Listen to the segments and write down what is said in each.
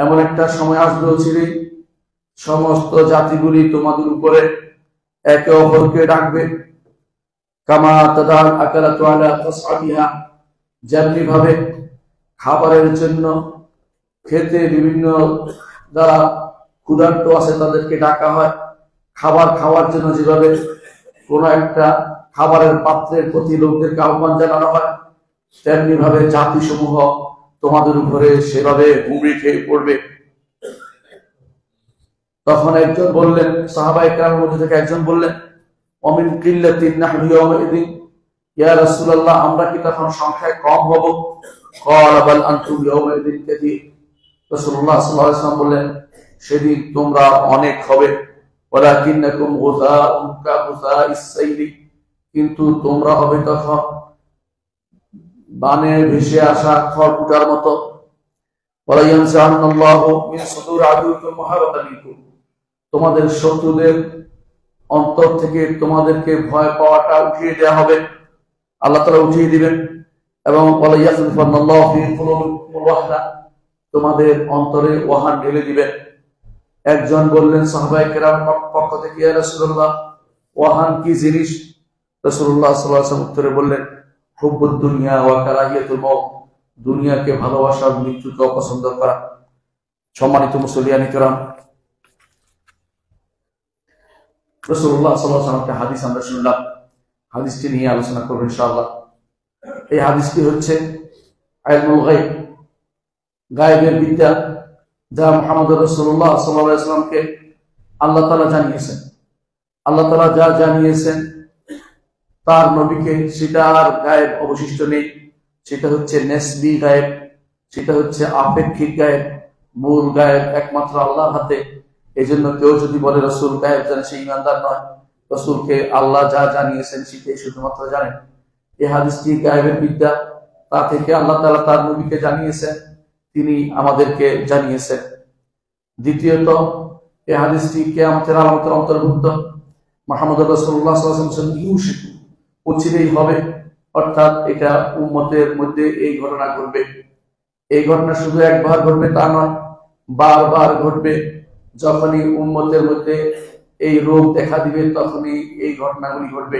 এমন একটা সময় আসবে চিরে সমস্ত জাতিগুলি তোমাদের উপরে একে অপরকে ডাকবে, কামা তাদাল আকালাতু আলা তাসআবিহা, যেমনি ভাবে খাবারের জন্য খেতে বিভিন্ন যারা ক্ষুধার্ত আছে তাদেরকে ডাকা হয়, খাবার খাওয়ার জন্য যেভাবে কোন একটা খাবারের পাত্রের প্রতি লোকদেরকে আহ্বান জানানো হয়, তেমনি ভাবে জাতিসমূহ তোমাদের উপরে সেভাবে হুমড়ি খেয়ে পড়বে। তখন একজন বললেন, সাহাবায়ে কেরামের মধ্যে থেকে একজন বললেন, অমিন কিল্লাতিন নাহনু ইয়াউমাইদিন, ইয়া রাসূলুল্লাহ, আমরা কি তখন সংখ্যায় কম হব? ক্বালা বাল আনতুম ইয়াউমাইদিন কাসীর। রাসূলুল্লাহ সাল্লাল্লাহু আলাইহি ওয়াসাল্লাম বললেন, সেদিন তোমরা অনেক হবে, ওয়ালাকিন্নাকুম গুসাউন কাগুসাইস সাইলি, কিন্তু তোমরা হবে তখন বানে ভেসে আসা খড়কুটার মতো। ওয়ালা ইয়ানসাআন্নাল্লাহু মিন সুদুর আদুইকুম মুহাব্বাতান লিকুম, তোমাদের শত্রুদের অন্তর থেকে তোমাদেরকে ভয় পাওয়াটা উঠিয়ে দেওয়া হবে, আল্লাহ তাআলা উঠিয়ে দিবেন। এবং ওয়ালা ইয়াযলিফান্নাল্লাহু ফি কুলুবিকুমুল ওয়াহনা, তোমাদের অন্তরে ওয়াহান ঢেলে দিবেন। একজন বললেন সাহাবায়ে কেরামের পক্ষ থেকে, ইয়া রাসূলুল্লাহ, ওয়াহান কি জিনিস? রাসূলুল্লাহ সাল্লাল্লাহু আলাইহি ওয়াসাল্লাম উত্তরে বললেন, হুব্বুদ দুনিয়া ওয়া কারাহিয়াতুল মাউত, দুনিয়াকে ভালোবাসা, মৃত্যুকে অপছন্দ করা। সম্মানিত মুসলিয়ানি কেরাম, রাসূলুল্লাহ সাল্লাল্লাহু আলাইহি ওয়াসাল্লামের হাদিস আমরা শুনলাম, হাদিসটি নিয়ে আলোচনা করব ইনশাআল্লাহ। এই হাদিসটি হচ্ছে ইলমুল গায়ব, গায়বের বিদ্যা, যা মুহাম্মদ রাসূলুল্লাহ সাল্লাল্লাহু আলাইহি ওয়াসাল্লামকে আল্লাহ তাআলা জানিয়েছেন। আল্লাহ তাআলা যা জানিয়েছেন তার নবীকে, সেটা আর গায়েব অবশিষ্ট নেই। সেটা হচ্ছে নেসবি গায়েব, সেটা হচ্ছে আপেক্ষিক গায়েব। মূল গায়েব একমাত্র আল্লাহর হাতে। এই জন্য কেউ যদি বলে রাসূল গায়েব জানে, সে ঈমানদার নয়। রাসূলকে আল্লাহ যা জানিয়েছেন সেটাই শুধুমাত্র জানেন। এই হাদিসটি গায়েবের বিদ্যা, তা থেকে আল্লাহ তাআলা তার নবীকে জানিয়েছেন, তিনি আমাদেরকে জানিয়েছেন। দ্বিতীয়ত, এই হাদিসটি কিয়ামতের আলামতের অন্তর্ভুক্ত। মুহাম্মদ রাসূলুল্লাহ সাল্লাল্লাহু আলাইহি ওয়াসাল্লাম ইউশিকু, অচিরেই হবে, অর্থাৎ এটা উম্মতের মধ্যে এই ঘটনা ঘটবে। এই ঘটনা শুধু একবার ঘটবে তা নয়, বারবার ঘটবে। যখনই উম্মতের মধ্যে এই রোগ দেখা দিবে তখনই এই ঘটনাগুলি ঘটবে।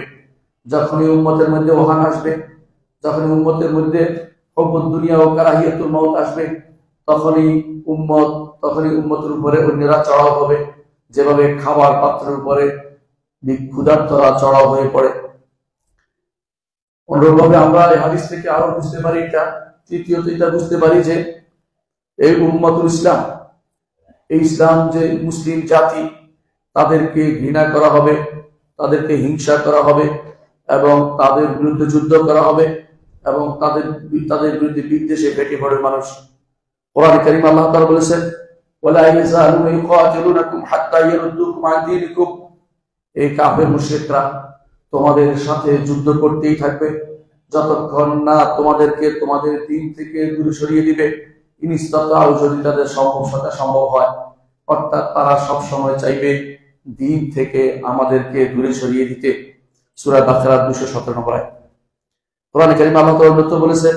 যখনই উম্মতের মধ্যে ওহান আসবে, যখনই উম্মতের মধ্যে হুব্বুদ দুনিয়া ও কারাহিয়াতুল মাউত আসবে, তখনই উম্মতের উপরে অন্যরা চড়াও হবে, যেভাবে খাবার পাত্রের উপরে ক্ষুধার্তরা চড়াও হয়ে পড়ে। অনুরূপভাবে আমরা এই হাদিস থেকে আরো বুঝতে পারি, তৃতীয়ত এটা বুঝতে পারি যে এই উম্মতুল ইসলাম, এই ইসলাম যে মুসলিম জাতি, তাদেরকে ঘৃণা করা হবে, তাদেরকে হিংসা করা হবে, এবং তাদের বিরুদ্ধে যুদ্ধ করা হবে, এবং তাদের বিরুদ্ধে বিদ্বেষে ফেটে পড়ে মানুষ। কোরআন কারীম আল্লাহ তাআলা বলেছেন, ওয়ালা ইয়াযালুনা ইউকাতিলুনাকুম হাত্তা ইয়ারুদ্দুকুম আন দীনিকুম, এই কাফের মুশরিকরা তোমাদের সাথে যুদ্ধ করতেই থাকবে যতক্ষণ না তোমাদেরকে তোমাদের দিন থেকে দূরে সরিয়ে দিবে। ইনস্তাতাউ, যদি তাদের সম্ভব হয়, অর্থাৎ তারা সব সময় চাইবে দিন থেকে আমাদেরকে দূরে সরিয়ে দিতে। সূরা বাকারা 217 নম্বর আয়াত। কোরআন কারীমে আল্লাহ তাআলা বলেছেন,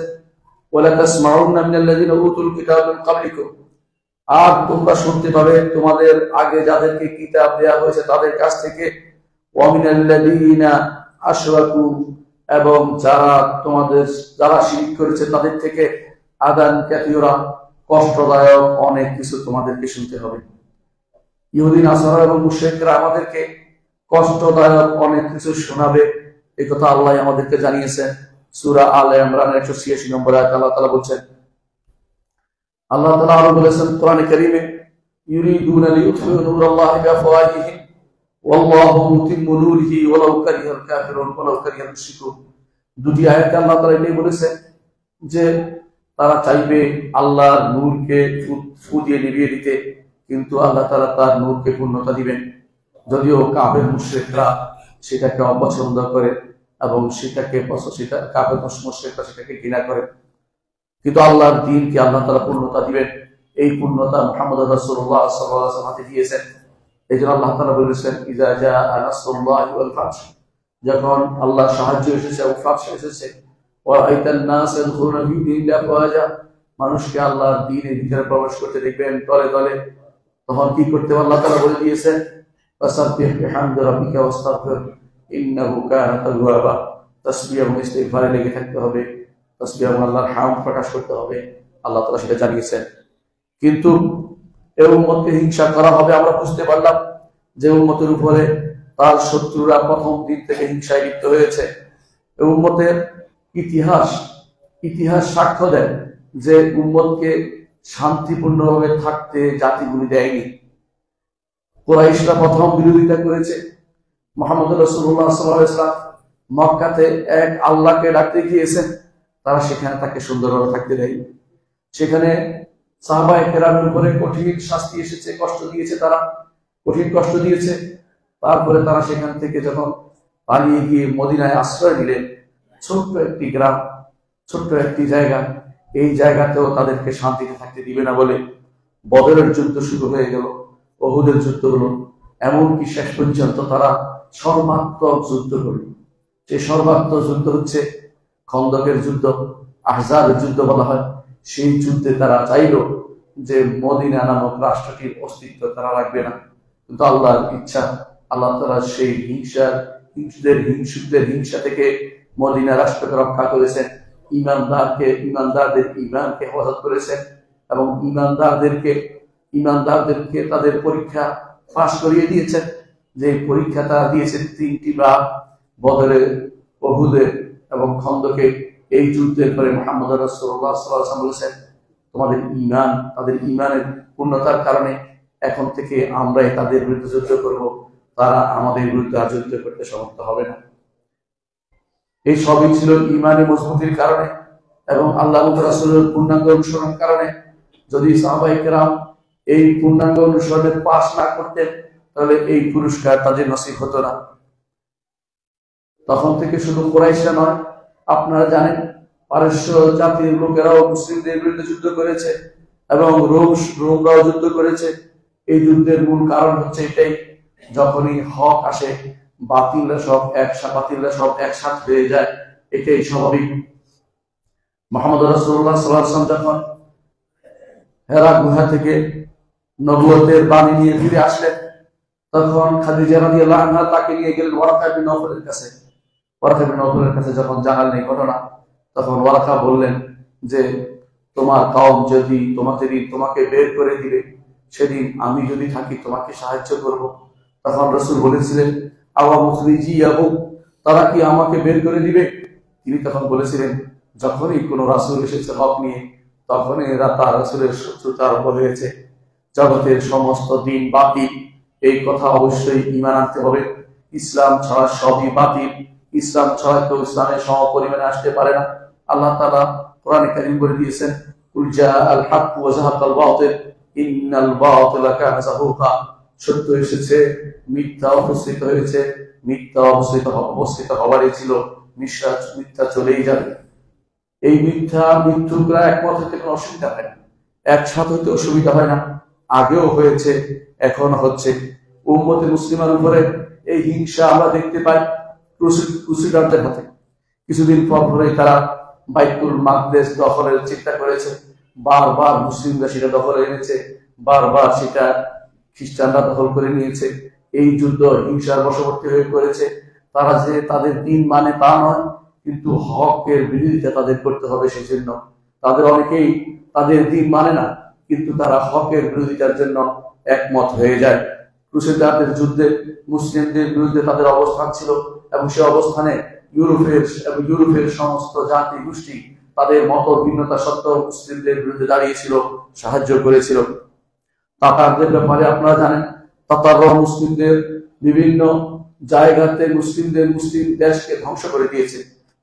ওয়ালা তাসমাউন্না মিনাল্লাযিনা উতুল কিতাবা মিন ক্বাবলিকুম, আর তোমরা শুনতে পাবে তোমাদের আগে যাদেরকে কিতাব দেয়া হয়েছে তাদের কাছ থেকে, ওয়া মিনাল্লাযিনা আশরাকু, এবং যারা শিরক করেছে তাদের থেকে, আদান কাসীরা, কষ্টদায়ক অনেক কিছু তোমাদেরকে শুনতে হবে। ইহুদি নাসারা এবং মুশরিকরা আমাদেরকে কষ্টদায়ক অনেক কিছু শোনাবে, এই কথা আল্লাহ আমাদেরকে জানিয়েছেন। সূরা আলে ইমরানের 186 নম্বর আয়াতে আল্লাহ তাআলা বলছেন, আল্লাহ তাআলা আরো বলেছেন কোরআনে কারীমে, ইউরিদুনা লিইউতফিউ নূরাল্লাহি বিআফওয়াহিহিম ওয়াল্লাহু মুতিম্মু নূরিহি ওয়ালাউ কারিহাল কাফিরুন ওয়ালাউ কারিহাল মুশরিকুন। দুটি আয়াতে আল্লাহ তাআলা এটাই বলেছেন যে তারা চাইবে আল্লাহর নূরকে ফু দিয়ে নিভিয়ে দিতে, কিন্তু আল্লাহ তাআলা তার নূরকে পূর্ণতা দিবেন। যদিও কাফের মুশরিকরা সেটাকে অপছন্দ করে এবং কাফের মুশরিকরা সেটাকে ঘৃণা করে, কিন্তু আল্লাহর দ্বীনকে আল্লাহ তাআলা পূর্ণতা দিবেন। এই পূর্ণতা মুহাম্মদ রাসূলুল্লাহ সাল্লাল্লাহু আলাইহি ওয়াসাল্লাম দিয়েছেন। এইজন্য আল্লাহ তাআলা বলেছেন, ইযা জাআ নাসরুল্লাহি ওয়াল ফাতহ, যখন আল্লাহর সাহায্য এসেছে ও ফাতহ এসেছে, ওয়া আইতান নাস ইয়াদখুলুনা ফি দীনিল্লাহি আফওয়াজা, মানুষকে আল্লাহর দ্বীনের ভিতরে প্রবেশ করতে দেখবেন দলে দলে, তখন কি করতে হবে আল্লাহ তাআলা বলে দিয়েছেন, ফাসাব্বিহ বিহামদি রাব্বিকা ওয়াস্তাগফির ইন্নাহু কানা তাওয়াবা। তাসবিহ এবং ইস্তিগফারে লেগে থাকতে হবে, তাসবিহ এবং আল্লাহর হামদ প্রকাশ করতে হবে, আল্লাহ তাআলা সেটা জানিয়েছেন। কিন্তু এই উম্মতকে হিংসা করা হবে, আমরা বুঝতে পারলাম যে উম্মতের উপরে তার শত্রুরা প্রথম দিন থেকে হিংসায় লিপ্ত হয়েছে। এই উম্মতের ইতিহাস সাক্ষ্য দেয় যে উম্মতকে শান্তিপূর্ণভাবে থাকতে জাতিগুলি দেয়নি। কুরাইশরা প্রথম বিরোধিতা করেছে। মুহাম্মদ রাসূলুল্লাহ সাল্লাল্লাহু আলাইহি ওয়াসাল্লাম মক্কাতে এক আল্লাহকে ডাকতে গিয়েছেন, তারা সেখানে তাকে সুন্দরভাবে থাকতে দেয়। সেখানে সাহাবায়ে কেরামের উপরে কঠিন শাস্তি এসেছে, কষ্ট দিয়েছে, তারা কঠিন কষ্ট দিয়েছে। তারপরে তারা সেখান থেকে যখন পালিয়ে গিয়ে মদিনায় আশ্রয় নিলেন, ছোট্ট একটি গ্রাম, ছোট্ট একটি জায়গা, এই জায়গাতেও তাদেরকে শান্তিতে থাকতে দিবে না বলে বদরের যুদ্ধ শুরু হয়ে গেল, উহুদের যুদ্ধ হলো, এমনকি শেষ পর্যন্ত তারা সর্বাত্মক যুদ্ধ করল। সেই সর্বাত্মক যুদ্ধ হচ্ছে খন্দকের যুদ্ধ, আহজাবের যুদ্ধ বলা হয়। সেই যুদ্ধে তারা চাইল যে মদিনা নামক রাষ্ট্রটির অস্তিত্ব তারা রাখবে না, কিন্তু আল্লাহর ইচ্ছা, আল্লাহ তাআলা সেই হিংসুকদের হিংসা থেকে মদিনা রাষ্ট্রকে রক্ষা করেছেন, ইমানদারদের ইমানকে হেফাজত করেছেন এবং ইমানদারদেরকে তাদের পরীক্ষা পাশ করিয়ে দিয়েছেন। যে পরীক্ষা তারা দিয়েছে 3টি বার, বদরে, উহুদে এবং খন্দকে। এই যুদ্ধের পরে মুহাম্মদ রাসূলুল্লাহ সাল্লাল্লাহু আলাইহি ওয়াসাল্লাম বলেছেন, তোমাদের ঈমান, তাদের ঈমানের পূর্ণতার কারণে এখন থেকে আমরাই তাদের বিরুদ্ধে যুদ্ধ করব, তারা আমাদের বিরুদ্ধে আর যুদ্ধ করতে সমর্থ হবে না। এই সবই ছিল ঈমানি মজবুতির কারণে এবং আল্লাহ রাসূলের পূর্ণাঙ্গ অনুসরণের কারণে। যদি সাহাবায়ে কেরাম এই পূর্ণাঙ্গ অনুসরণে পাশ না করতেন, তাহলে এই পুরস্কার তাদের নসিব হতো না। তখন থেকে শুধু কুরাইশরা নয়, আপনারা জানেন পারস্য জাতির লোকেরাও মুসলিমদের বিরুদ্ধে যুদ্ধ করেছে এবং রোমরাও যুদ্ধ করেছে। এই যুদ্ধের মূল কারণ হচ্ছে এটাই, যখনই হক আসে বাতিলরা সব একসাথে হয়ে যায়, এটাই স্বাভাবিক। মুহাম্মদ রাসূলুল্লাহ সাল্লাল্লাহু আলাইহি ওয়াসাল্লাম যখন হেরা গুহা থেকে নবুয়তের বাণী নিয়ে ফিরে আসলেন, তখন খাদিজা রাদিয়াল্লাহু আনহা তাকে নিয়ে গেলেন ওয়ারাকা বিন নওফলের কাছে। ওয়ারাকা বিন নওফলের কাছে যখন জানালেন এই ঘটনা, তখন ওয়ারাকা বললেন যে তোমার কওম যদি তোমাকে বের করে দিবে, সেদিন আমি যদি থাকি তোমাকে সাহায্য করব। তখন রাসূল বলেছিলেন, আওয়া মুখরিজিয়াহু, তারা কি আমাকে বের করে দিবে? তিনি তখন বলেছিলেন, যখনই কোনো রাসূল এসেছে হক নিয়ে, তখনই এরা তার রাসূলের শত্রুতা আরম্ভ হয়েছে। জগতের সমস্ত দিন বাতিল, এই কথা অবশ্যই ঈমান আনতে হবে। ইসলাম ছাড়া সবই বাতিল, ইসলাম ছাড়া কেউ ইসলামের সমপরিমাণে আসতে পারে না। আল্লাহ তাআলা কোরআনে কারীম বলে দিয়েছেন, কুল জাআল হক ওয়া যাহাকাল বাতিল ইন্নাল বাতিলা কানা যাহুকা। সত্য এসেছে, মিথ্যা উপস্থিত হয়েছে, মিথ্যা অবস্থিত হবারই ছিল, মিথ্যা চলেই যাবে। এই মৃত্যুকরা একমত হতে কোনো অসুবিধা হয় না, একসাথে হতে অসুবিধা হয় না, আগেও হয়েছে, এখনো হচ্ছে। উম্মতে মুসলিমার উপরে এই হিংসা আমরা দেখতে পাই ক্রুসেডারদের হাতে। কিছুদিন পরে তারা বাইতুল মাকদেস দখলের চেষ্টা করেছে, বারবার মুসলিমরা সেটা দখলে এনেছে, বারবার সেটা খ্রিস্টানরা দখল করে নিয়েছে। এই যুদ্ধ হিংসার বশবর্তী হয়ে পড়েছে। তারা যে তাদের দিন মানে তা নয়, কিন্তু হকের বিরোধিতা তাদের করতে হবে। সেই জন্য তাদের অনেকেই তাদের দিন মানে না, কিন্তু তারা হকের বিরোধিতার জন্য একমত হয়ে যায়। ক্রুসেডারদের যুদ্ধে মুসলিমদের বিরুদ্ধে তাদের অবস্থান ছিল এবং সে অবস্থানে ইউরোপের সমস্ত জাতি গোষ্ঠী তাদের মত ভিন্নতা সত্ত্বেও মুসলিমদের বিরুদ্ধে দাঁড়িয়েছিল, সাহায্য করেছিল। তাতারদের ব্যাপারে আপনারা জানেন, তাতাররা মুসলিমদের বিভিন্ন জায়গাতে মুসলিম দেশকে ধ্বংস করে দিয়েছে।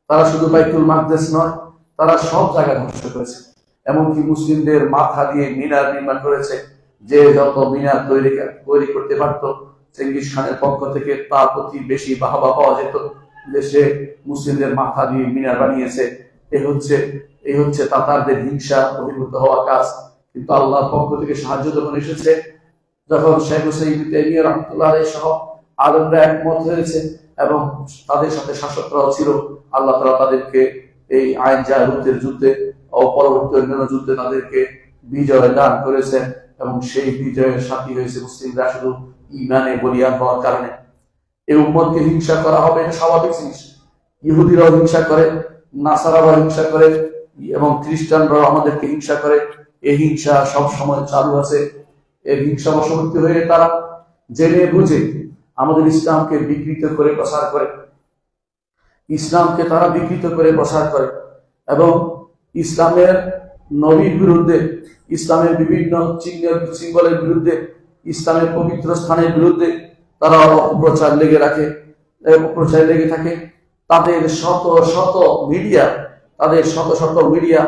তারা শুধু বাইতুল মাকদেস নয়, তারা সব জায়গা ধ্বংস করেছে। এমনকি মুসলিমদের মাথা দিয়ে মিনার নির্মাণ করেছে। যে যত মিনার তৈরি করতে পারত, চেঙ্গিস খানের পক্ষ থেকে তার প্রতি বেশি বাহবা পাওয়া যেত। দেশে মুসলিমদের মাথা দিয়ে মিনার বানিয়েছে। এই হচ্ছে তাতারদের হিংসা বহির্ভূত হওয়া কাজ। কিন্তু আল্লাহর পক্ষ থেকে সাহায্য যখন এসেছে, যখন শেখ হুসাইন ইবনে তাইমিয়া রাহমাতুল্লাহ আলাইহি সহ আলেমরা একমত হয়েছে এবং তাদের সাথে শাসকরাও ছিল, আল্লাহ তাআলা তাদেরকে এই আইন জালুতের যুদ্ধে ও পরবর্তী অন্যান্য যুদ্ধে তাদেরকে বিজয় দান করেছেন এবং সেই বিজয়ের সাথী হয়েছে মুসলিমরা শুধু ঈমানে বলিয়ান হওয়ার কারণে। এই উম্মতকে হিংসা করা হবে, এটা স্বাভাবিক জিনিস। ইহুদিরাও হিংসা করে, নাসারারাও হিংসা করে এবং খ্রিস্টানরাও আমাদেরকে হিংসা করে। এই হিংসা সব সময় চালু আছে। এই হিংসা বশবর্তী হয়ে তারা জেনে বুঝে আমাদের ইসলামকে বিকৃত করে প্রসার করে, ইসলামকে তারা বিকৃত করে প্রসার করে এবং ইসলামের নবীর বিরুদ্ধে, ইসলামের বিভিন্ন চিহ্ন সিম্বলের বিরুদ্ধে, ইসলামের পবিত্র স্থানের বিরুদ্ধে তারা অপপ্রচার লেগে থাকে। তাদের শত শত মিডিয়া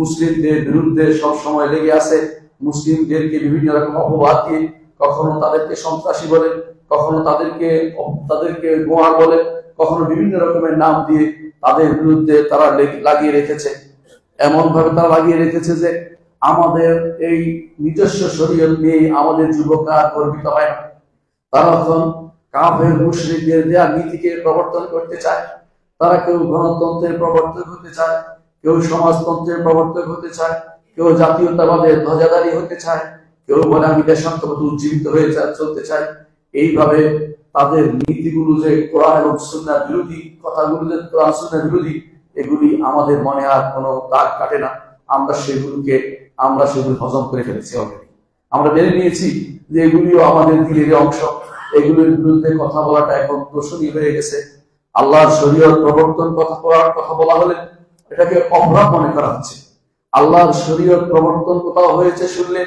মুসলিমদের বিরুদ্ধে সব সময় লেগে আছে। মুসলিমদেরকে বিভিন্ন রকম অপবাদ দিয়ে, কখনো তাদেরকে সন্ত্রাসী বলে, কখনো তাদেরকে গোয়া বলে, কখনো বিভিন্ন রকমের নাম দিয়ে তাদের বিরুদ্ধে তারা লাগিয়ে রেখেছে। এমন ভাবে তারা লাগিয়ে রেখেছে যে আমাদের এই নিজস্ব শরীয়ত নিয়ে আমাদের যুবকরা গর্বিত হয় না। তারা এখন কাফের মুশরিকদের দেয়া নীতিকে প্রবর্তন করতে চায়। তারা কেউ গণতন্ত্রের প্রবর্তক হতে চায়, কেউ সমাজতন্ত্রের প্রবর্তক হতে চায়, কেউ জাতীয়তাবাদের ধ্বজাধারী হতে চায়, কেউ বলে আমি দেশাত্মবোধ উজ্জীবিত হয়ে চলতে চায়। এইভাবে তাদের নীতিগুলো যে কোরআন এবং সুন্নাহ বিরোধী, কথাগুলো যে কোরআন সুন্নাহ বিরোধী, এগুলি আমাদের মনে আর কোনো দাগ কাটে না। আমরা সেগুলো হজম করে ফেলেছি অলরেডি। আমরা মেনে নিয়েছি যে এগুলিও আমাদের দিনের অংশ। এগুলির বিরুদ্ধে কথা বলাটা এখন দোষণীয় হয়ে গেছে। আল্লাহর শরীয়ত প্রবর্তন কথা বলা হলে এটাকে অপরাধ মনে করা হচ্ছে। আল্লাহর শরীয়ত প্রবর্তন কোথাও হয়েছে শুনলে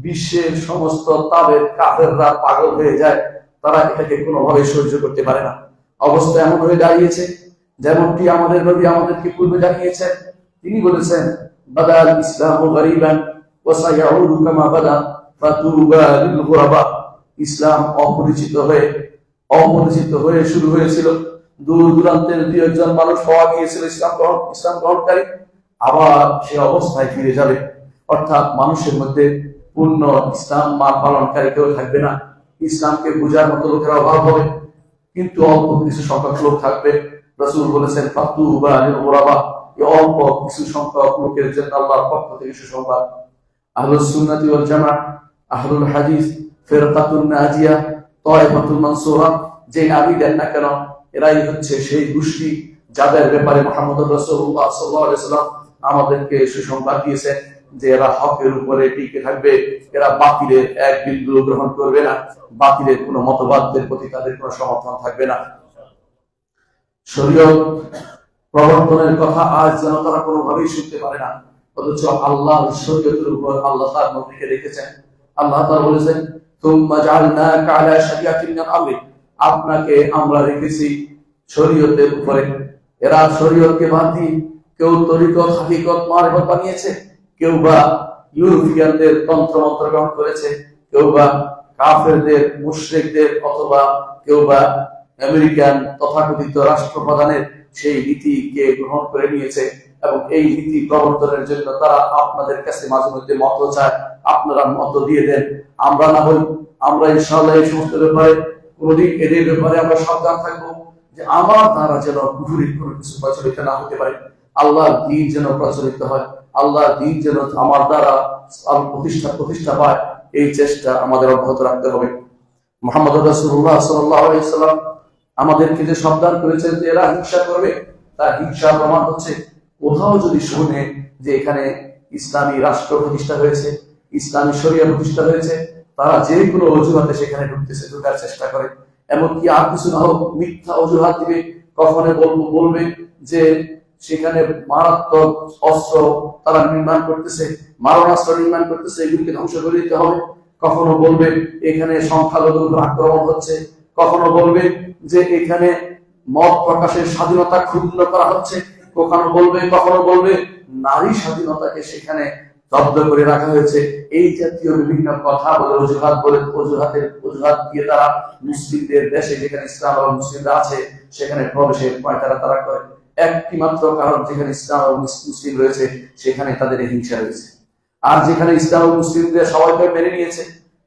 বিশ্বের সমস্ত তাদের কাফেররা পাগল হয়ে যায়। তারা এটাকে কোনোভাবে সহ্য করতে পারে না। অবস্থা এমন হয়ে দাঁড়িয়েছে যেমনটি আমাদের নবী আমাদেরকে পূর্বে জানিয়েছেন। তিনি বলেছেন, বাদাল ইসলামু গরিবান ওয়া সায়াউদু কামা বাদা ফাতুবা লিল গুরাবা। ইসলাম অপরিচিত হয়ে শুরু হয়েছিল। দূর দূরান্তের দুই একজন মানুষ পাওয়া গিয়েছিল ইসলাম গ্রহণকারী, আবার সে অবস্থায় ফিরে যাবে। অর্থাৎ মানুষের মধ্যে পূর্ণ ইসলাম পালনকারী কেউ থাকবে না। ইসলামকে বোঝার মতো লোকের অভাব হবে, কিন্তু অল্প কিছু সংখ্যক লোক থাকবে। রাসূল বলেছেন ফাতুবা লিল গুরাবা, এই অল্প কিছু সংখ্যক লোকের জন্য আল্লাহর পক্ষ থেকে সুসংবাদ। আহলুস সুন্নাতি ওয়াল জামাআহ, আহলুল হাদিস, ফিরকাতুন নাজিয়া, তায়েফাতুল মানসুরা, যে নামই দেন না কেন, এরাই হচ্ছে সেই গোষ্ঠী যাদের ব্যাপারে মুহাম্মদ রাসূলুল্লাহ সাল্লাল্লাহু আলাইহি ওয়াসাল্লাম আমাদেরকে সুসংবাদ দিয়েছেন যে এরা হকের উপরে টিকে থাকবে, এরা বাতিলের এক বিন্দু গ্রহণ করবে না, বাতিলের কোনো মতবাদদের প্রতি তাদের কোনো সমর্থন থাকবে না। শরীয়ত প্রবর্তনের কথা আজ যেন তারা কোনোভাবেই শুনতে পারে না, অথচ আল্লাহর শরীয়তের উপর আল্লাহ তার নবীকে রেখেছেন। আল্লাহ তাআলা বলেছেন, তুম্মা জাআলনাকা আলা শারিআতিন মিনাল আমরি, আপনাকে আমরা রেখেছি শরীয়তের উপরে। এরা শরীয়তকে বাদ দিয়ে কেউ তরিকত, হাকিকত, মারিফত বানিয়েছে, কেউ বা ইউরোপিয়ানদের তন্ত্রমন্ত্র গ্রহণ করেছে, কেউ বা কাফেরদের, মুশরিকদের, অথবা কেউ বা আমেরিকান তথাকথিত রাষ্ট্রপ্রধানের সেই নীতিকে গ্রহণ করে নিয়েছে এবং এই নীতি প্রবর্তনের জন্য তারা আপনাদের কাছে মাঝে মধ্যে মত চায়, আপনারা মত দিয়ে দেন। আমরা ইনশাআল্লাহ এই সমস্ত ব্যাপারে কোনদিন এদের ব্যাপারে আমরা সাবধান থাকবো যে আমার দ্বারা যেন কুফরির কোনো কিছু প্রচলিত না হতে পারে, আল্লাহর দ্বীন যেন প্রচলিত হয়, আল্লাহর দ্বীন যেন আমার দ্বারা প্রতিষ্ঠা পায়, এই চেষ্টা আমাদের অব্যাহত রাখতে হবে। মুহাম্মদ রাসূলুল্লাহ সাল্লাল্লাহু আলাইহি ওয়াসাল্লাম আমাদেরকে যে সাবধান করেছেন যে এরা হিংসা করবে, তার হিংসা প্রমাণ হচ্ছে কোথাও যদি শুনে যে এখানে ইসলামী রাষ্ট্র প্রতিষ্ঠা হয়েছে, ইসলামী শরিয়া প্রতিষ্ঠা হয়েছে, তারা যে কোনো অজুহাতে সেখানে ঢোকার চেষ্টা করে। এমনকি আর কিছু না হোক মিথ্যা অজুহাত দিবে, কখনো বলবে যে সেখানে মারাত্মক অস্ত্র তারা নির্মাণ করতেছে, মারণাস্ত্র নির্মাণ করতেছে, এগুলিকে ধ্বংস করে দিতে হবে। কখনো বলবে এখানে সংখ্যালঘুদের আক্রমণ হচ্ছে, কখনো বলবে যে এখানে মত প্রকাশের স্বাধীনতা ক্ষুণ্ণ করা হচ্ছে, কখনো বলবে নারী স্বাধীনতাকে সেখানে জব্দ করে রাখা হয়েছে। এই জাতীয় বিভিন্ন কথা বলে অজুহাত দিয়ে তারা মুসলিমদের দেশে, যেখানে ইসলাম এবং মুসলিমরা আছে, সেখানে প্রবেশের পায়তারা তারা করে। একটি মাত্র কারণ, যেখানে ইসলাম এবং মুসলিম রয়েছে সেখানে তাদের হিংসা রয়েছে। আর যেখানে ইসলাম এবং মুসলিমদের সবাইকে মেনে নিয়েছে,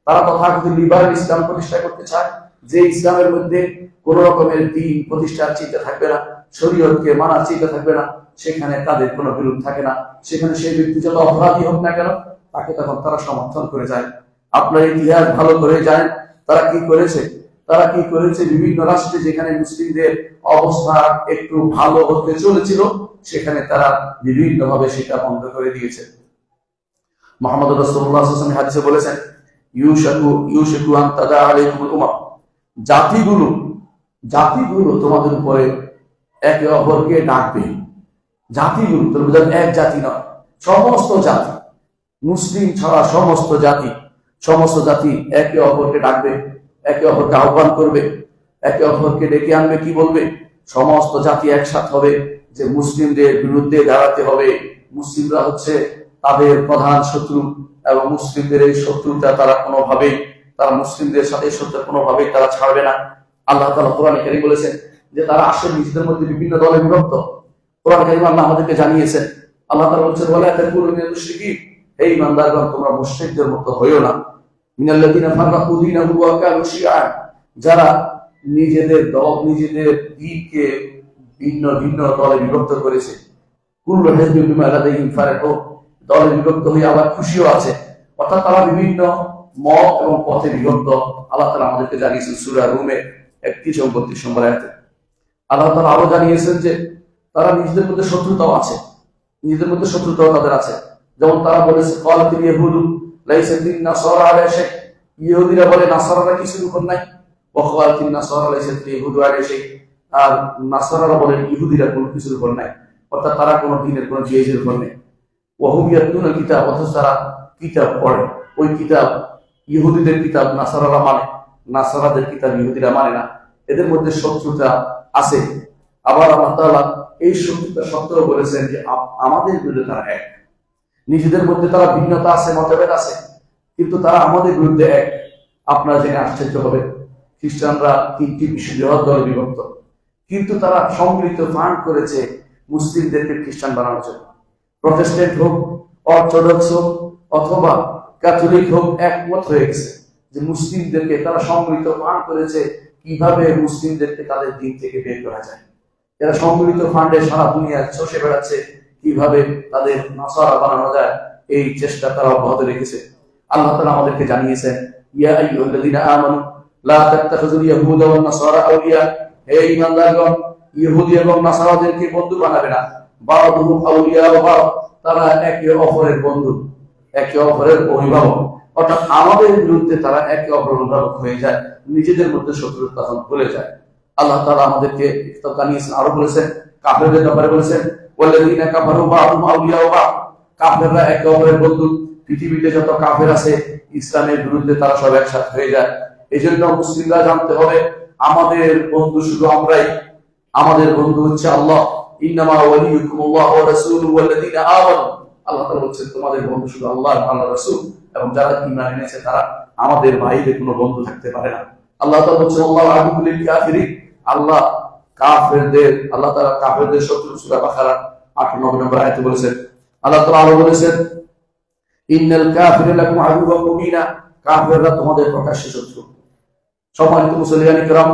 তারা তথাকথিত লিবারেল ইসলাম প্রতিষ্ঠা করতে চায়, যে ইসলামের মধ্যে কোন রকমের দ্বীন প্রতিষ্ঠার চিন্তা থাকবে না, শরীয়তকে মানার চিন্তা থাকবে না, সেখানে তাদের কোনো বিরোধ থাকে না, সেখানে সেই ব্যক্তি যত অপরাধী হোক না কেন তাকে তখন তারা সমর্থন করে যায়। আপনার ইতিহাস ভালো করে জানেন তারা কি করেছে। তারা কি করেছে, বিভিন্ন রাষ্ট্রে যেখানে মুসলিমদের অবস্থা একটু ভালো হতে চলেছিল সেখানে তারা বিভিন্ন ভাবে সেটা বন্ধ করে দিয়েছে। মুহাম্মদ রাসূলুল্লাহ সাল্লাল্লাহু আলাইহি ওয়াসাল্লাম হাদিসে বলেছেন, ইউশাকু আন তাদা আলাইকুমুল উমাম, জাতিগুলো তোমাদের উপরে একে অপরকে ডাকবে। জাতিগুলো তো এক জাতি নয়, সমস্ত জাতি, মুসলিম ছাড়া সমস্ত জাতি একে অপরকে ডাকবে, একে অপরকে আহ্বান করবে, একে অপরকে ডেকে আনবে। কি বলবে? সমস্ত জাতি একসাথে হবে যে মুসলিমদের বিরুদ্ধে দাঁড়াতে হবে। মুসলিমরা হচ্ছে তাদের প্রধান শত্রু এবং মুসলিমদের এই শত্রুতা তারা মুসলিমদের সাথে শত্রুতা কোনোভাবেই তারা ছাড়বে না। আল্লাহ তাআলা কোরআনে কারীম বলেছেন যে তারা আসলে নিজেদের মধ্যে বিভিন্ন দলে বিভক্ত। কোরআনে কারীম আল্লাহ আমাদেরকে জানিয়েছেন, আল্লাহ তাআলা বলেছেন, ওয়ালা তাকুনু মিনাল মুশরিকিন, হে ঈমানদারগণ তোমরা মুশরিকদের মতো হইও না। মিনাল্লাযিনা ফাররাকু দীনাহুম ওয়া কানু শিয়া'আন, যারা নিজেদের দ্বীনকে ভিন্ন ভিন্ন দলে বিভক্ত করেছে। কুল্লু হিজবিন বিমা লাদাইহিম ফারিহুন, দলে বিভক্ত হয়ে আবার খুশিও আছে, অর্থাৎ তারা বিভিন্ন মত এবং পথে বিভক্ত। আল্লাহ তাআলা আমাদেরকে জানিয়েছেন সূরা রুমের 31-32 নম্বর আয়াতে। আল্লাহ তাআলা আরো জানিয়েছেন যে তারা নিজেদের মধ্যে শত্রুতাও তাদের আছে। যেমন তারা বলেছে, ক্বালাতিল ইয়াহুদু লাইসাতিন নাসারা আলা শাই, ইহুদিরা বলে নাসারারা কিছুর উপর নাই। ওয়া ক্বালাতিন নাসারা লাইসাতিল ইয়াহুদু আলা শাই, আর নাসারারা বলে ইহুদিরা কোনো কিছুর উপর নাই, অর্থাৎ তারা কোনো দ্বীনের কোনো জিনিসের উপর নেই। ওয়া হুম ইয়াতুনা কিতাব, অথচ তারা কিতাব পড়ে। ওই কিতাব ইহুদিদের কিতাব নাসারারা মানে, নাসারাদের কিতাব ইহুদিরা মানে না। এদের মধ্যে শত্রুতা আছে। আবার আল্লাহ তাআলা এই শত্রুতা সত্ত্বেও বলেছেন যে আমাদের বিরুদ্ধে তারা এক। নিজেদের মধ্যে তারা ভিন্নতা আছে, মতভেদ আছে, কিন্তু তারা আমাদের বিরুদ্ধে এক। আপনারা জেনে আশ্চর্য হবে, খ্রিস্টানরা 3টি বৃহৎ দলে বিভক্ত, কিন্তু তারা সম্মিলিত ফান্ড করেছে মুসলিমদেরকে খ্রিস্টান বানানোর জন্য। প্রটেস্ট্যান্ট হোক, অর্থোডক্স হোক অথবা ক্যাথলিক হোক, একমত হয়ে গেছে যে মুসলিমদেরকে তারা সম্মিলিত ফান্ড করেছে কিভাবে মুসলিমদেরকে তাদের দিন থেকে বের করা যায়। এরা সম্মিলিত ফান্ডে সারা দুনিয়া চষে বেড়াচ্ছে কিভাবে তাদের নাসারা বানানো যায়, এই চেষ্টা তারা অব্যাহত রেখেছে। আল্লাহ তাআলা আমাদেরকে জানিয়েছেন, ইয়া আইয়ুহাল্লাযীনা আমানু লা তাত্তাখিযুল ইয়াহুদা ওয়ান নাসারা আউলিয়া, হে ঈমানদারগণ ইহুদি এবং নাসারাদেরকে বন্ধু বানাবে না। বা'দুহুম আউলিয়া ওয়া বা'দ, তারা একে অপরের বন্ধু, একে অপরের অভিভাবক। অর্থাৎ আমাদের বিরুদ্ধে তারা একে অপরের অভিভাবক হয়ে যায়, নিজেদের মধ্যে শত্রুতা ভুলে যায়। আল্লাহ তাআলা আমাদেরকে জানিয়েছেন, আরো বলেছেন কাফেরদের ব্যাপারে বলেছেন, ওয়াল্লাযীনা কাফারু বা'দুহুম আউলিয়া ওয়া বা'দ, কাফেররা একে অপরের বন্ধু। পৃথিবীতে যত কাফের আছে ইসলামের বিরুদ্ধে তারা সব একসাথে হয়ে যায়। এজন্য মুসলিমরা জানতে হবে আমাদের বন্ধু শুধু আমরাই, আমাদের বন্ধু হচ্ছে আল্লাহ। ইন্নামা ওয়ালিয়ুকুমুল্লাহু ওয়া রাসূলুহু ওয়াল্লাযীনা আমানু, আল্লাহ তাআলা বলেছেন তোমাদের বন্ধু শুধু আল্লাহ আর আল্লাহর রাসূল, এবং যারা ঈমান এনেছে তারা, আমাদের বাইরে কোনো বন্ধু থাকতে পারে না। আল্লাহ তাআলা বলেছেন আল্লাহু আদুউল লিল কাফিরিন, আল্লাহ তাআলা কাফেরদের শত্রু। সূরা বাকারা 8-9 নম্বর আয়াতে বলেছেন। আল্লাহ তাআলা আরো বলেছেন, ইন্নাল কাফিরিনা লাকুম আদুউওয়ান মুবিনা, কাফেররা তোমাদের প্রকাশ্য শত্রু। সম্মানিত মুসলিয়ান কিরাম,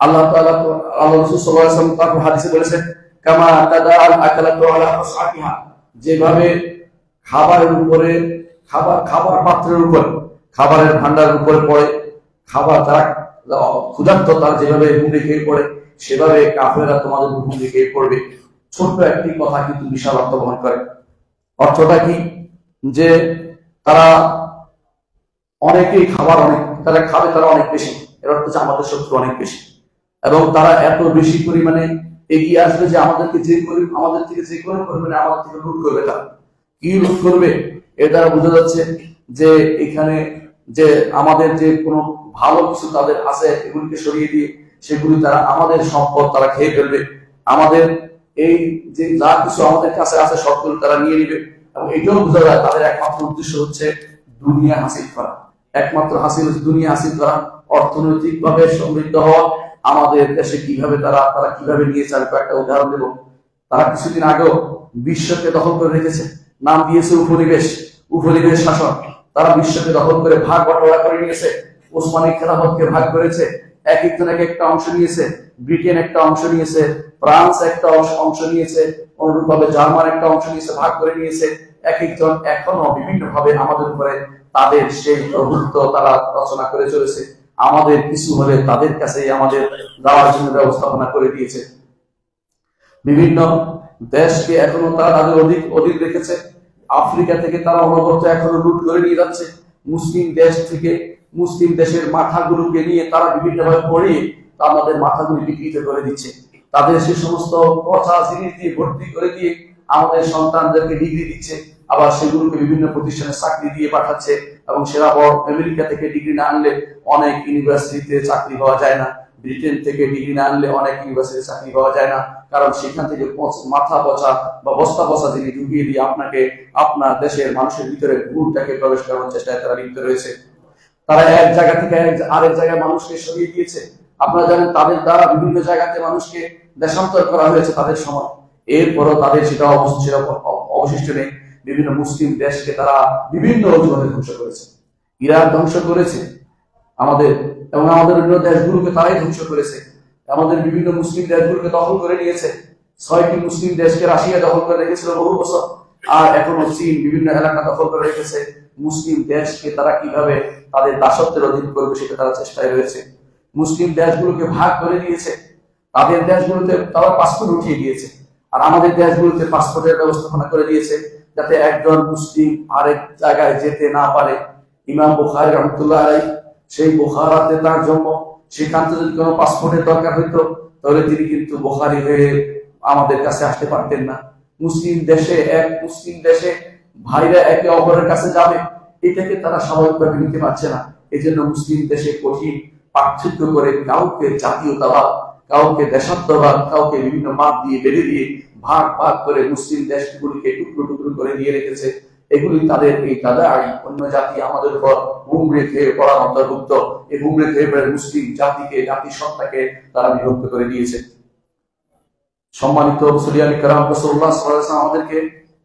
আল্লাহ রাসূল সাল্লাল্লাহু আলাইহি ওয়াসাল্লাম তার হাদিসে বলেছেন, কামা তাদাআল আকালাতু আলা আসআতিহা, যেভাবে খাবারের উপরে খাবার পাত্রের উপর, খাবারের ভান্ডারের উপরে পড়ে, খাবার তারা ক্ষুধার্ত তার যেভাবে মুখে খেয়ে পড়ে, সেভাবে কাফেররা তোমাদের মুখে খেয়ে পড়বে। ছোট্ট একটি কথা কিন্তু বিশাল অর্থ বহন করে। অর্থটা কি? যে তারা অনেকেই তারা খাবে, তারা অনেক বেশি। এর অর্থ হচ্ছে আমাদের শত্রু অনেক বেশি, এবং তারা এত বেশি পরিমাণে এগিয়ে আসবে যে আমাদের থেকে যে কোনো পরিমাণে আমাদের থেকে লুট করবে। তারা কি লুট করবে? এর দ্বারা বোঝা যাচ্ছে যে এখানে যে আমাদের যে কোনো ভালো কিছু তাদের আছে এগুলিকে সরিয়ে দিয়ে সেগুলি তারা আমাদের সম্পদ তারা খেয়ে ফেলবে। আমাদের এই যে যা কিছু আমাদের কাছে আছে সবগুলো তারা নিয়ে নিবে, এবং এটাও বোঝা যায় তাদের একমাত্র উদ্দেশ্য হচ্ছে দুনিয়া হাসিল করা। একমাত্র হাসিল হচ্ছে দুনিয়া হাসিল করা, অর্থনৈতিক ভাবে সমৃদ্ধ হওয়া। আমাদের দেশে কিভাবে তারা কিভাবে নিয়ে চালবে, একটা উদাহরণ দেব। তারা কিছুদিন আগেও বিশ্বকে দখল করে রেখেছে, নাম দিয়েছে উপনিবেশ শাসন। তারা বিশ্বকে দখল করে ভাগ বাটোয়ারা করে নিয়েছে, ওসমানী খেলাফতকে ভাগ করেছে, এক একজন এক একটা অংশ নিয়েছে। ব্রিটেন একটা অংশ নিয়েছে, ফ্রান্স একটা অংশ নিয়েছে, অনুরূপভাবে জার্মান একটা অংশ নিয়েছে, ভাগ করে নিয়েছে। এক একজন এখনো বিভিন্ন ভাবে আমাদের উপরে তাদের সেই প্রভুত্ব তারা রচনা করে চলেছে। আমাদের কিছু হলে তাদের কাছে আমাদের যাওয়ার জন্য ব্যবস্থাপনা করে দিয়েছে। বিভিন্ন দেশকে এখনো তারা তাদের অধীন রেখেছে। আফ্রিকা থেকে তারা অনবরত এখনো লুট করে নিয়ে যাচ্ছে। মুসলিম দেশ থেকে মুসলিম দেশের মাথাগুলোকে নিয়ে তারা বিভিন্নভাবে পড়িয়ে আমাদের মাথাগুলি বিকৃত করে দিচ্ছে। তাদের সে সমস্ত পচা জিনিস দিয়ে ভর্তি করে দিয়ে আমাদের সন্তানদেরকে ডিগ্রি দিচ্ছে, আবার সেগুলোকে বিভিন্ন প্রতিষ্ঠানে চাকরি দিয়ে পাঠাচ্ছে। এবং সেরা বড় আমেরিকা থেকে ডিগ্রি না আনলে অনেক ইউনিভার্সিটিতে চাকরি পাওয়া যায় না, ব্রিটেন থেকে ডিগ্রি না আনলে অনেক ইউনিভার্সিটিতে চাকরি পাওয়া যায় না, কারণ সেখান থেকে মাথা পচা বা বস্তা পচা জিনিস ঢুকিয়ে দিয়ে আপনাকে আপনার দেশের মানুষের ভিতরে ভুলটাকে প্রবেশ করানোর চেষ্টায় তারা লিপ্ত রয়েছে। তারা এক জায়গা থেকে আরেক জায়গায় মানুষকে সরিয়ে দিয়েছে। আপনারা জানেন তাদের দ্বারা বিভিন্ন জায়গাতে মানুষকে দেশান্তর করা হয়েছে তাদের সময়, এরপরও তাদের সেটা অবশিষ্ট নেই। বিভিন্ন মুসলিম দেশকে তারা বিভিন্ন অজুহাতে ধ্বংস করেছে। ইরাক ধ্বংস করেছে আমাদের, এবং আমাদের অন্য দেশগুলোকে তারাই ধ্বংস করেছে। আমাদের বিভিন্ন মুসলিম দেশগুলোকে দখল করে নিয়েছে। 6টি মুসলিম দেশকে রাশিয়া দখল করে রেখেছিল বহু বছর, আর এখনো চীন বিভিন্ন এলাকা দখল করে রেখেছে। মুসলিম দেশকে তারা কিভাবে তাদের দাসত্বের অধীন করবে সেটা তারা চেষ্টায় রয়েছে। মুসলিম দেশগুলোকে ভাগ করে দিয়েছে। তাদের দেশগুলোতে তারা পাসপোর্ট উঠিয়ে দিয়েছে, আর আমাদের দেশগুলোতে পাসপোর্টের ব্যবস্থাপনা করে দিয়েছে যাতে একজন মুসলিম আরেক জায়গায় যেতে না পারে। ইমাম বুখারী রাহমাতুল্লাহ আলাইহি সেই বুখারাতে তার জন্ম, সেখান থেকে যদি কোনো পাসপোর্টের দরকার হইতো তাহলে তিনি কিন্তু বুখারী হয়ে আমাদের কাছে আসতে পারতেন না। মুসলিম দেশে ভাইরা একে অপরের কাছে যাবে, এটাকে তারা স্বাভাবিকভাবে নিতে পারছে না। এই জন্য মুসলিম দেশে কঠিন পার্থক্য করে কাউকে জাতীয়তাবাদ, কাউকে দেশাত্মবাদ, কাউকে বিভিন্ন মাপ দিয়ে বেঁধে দিয়ে ভাগ ভাগ করে মুসলিম দেশগুলিকে টুকরো টুকরো করে দিয়ে রেখেছে। এগুলি তাদের এই দাদাই অন্য জাতি আমাদের উপর হুমড়ে খেয়ে পড়ার অন্তর্ভুক্ত। এই হুমড়ে খেয়ে পড়ে মুসলিম জাতিকে, জাতিসত্তাকে তারা বিভক্ত করে দিয়েছে। সম্মানিত মুসলিয়ান کرام রাসূলুল্লাহ সাল্লাল্লাহু আলাইহি ওয়াসাল্লাম আমাদেরকে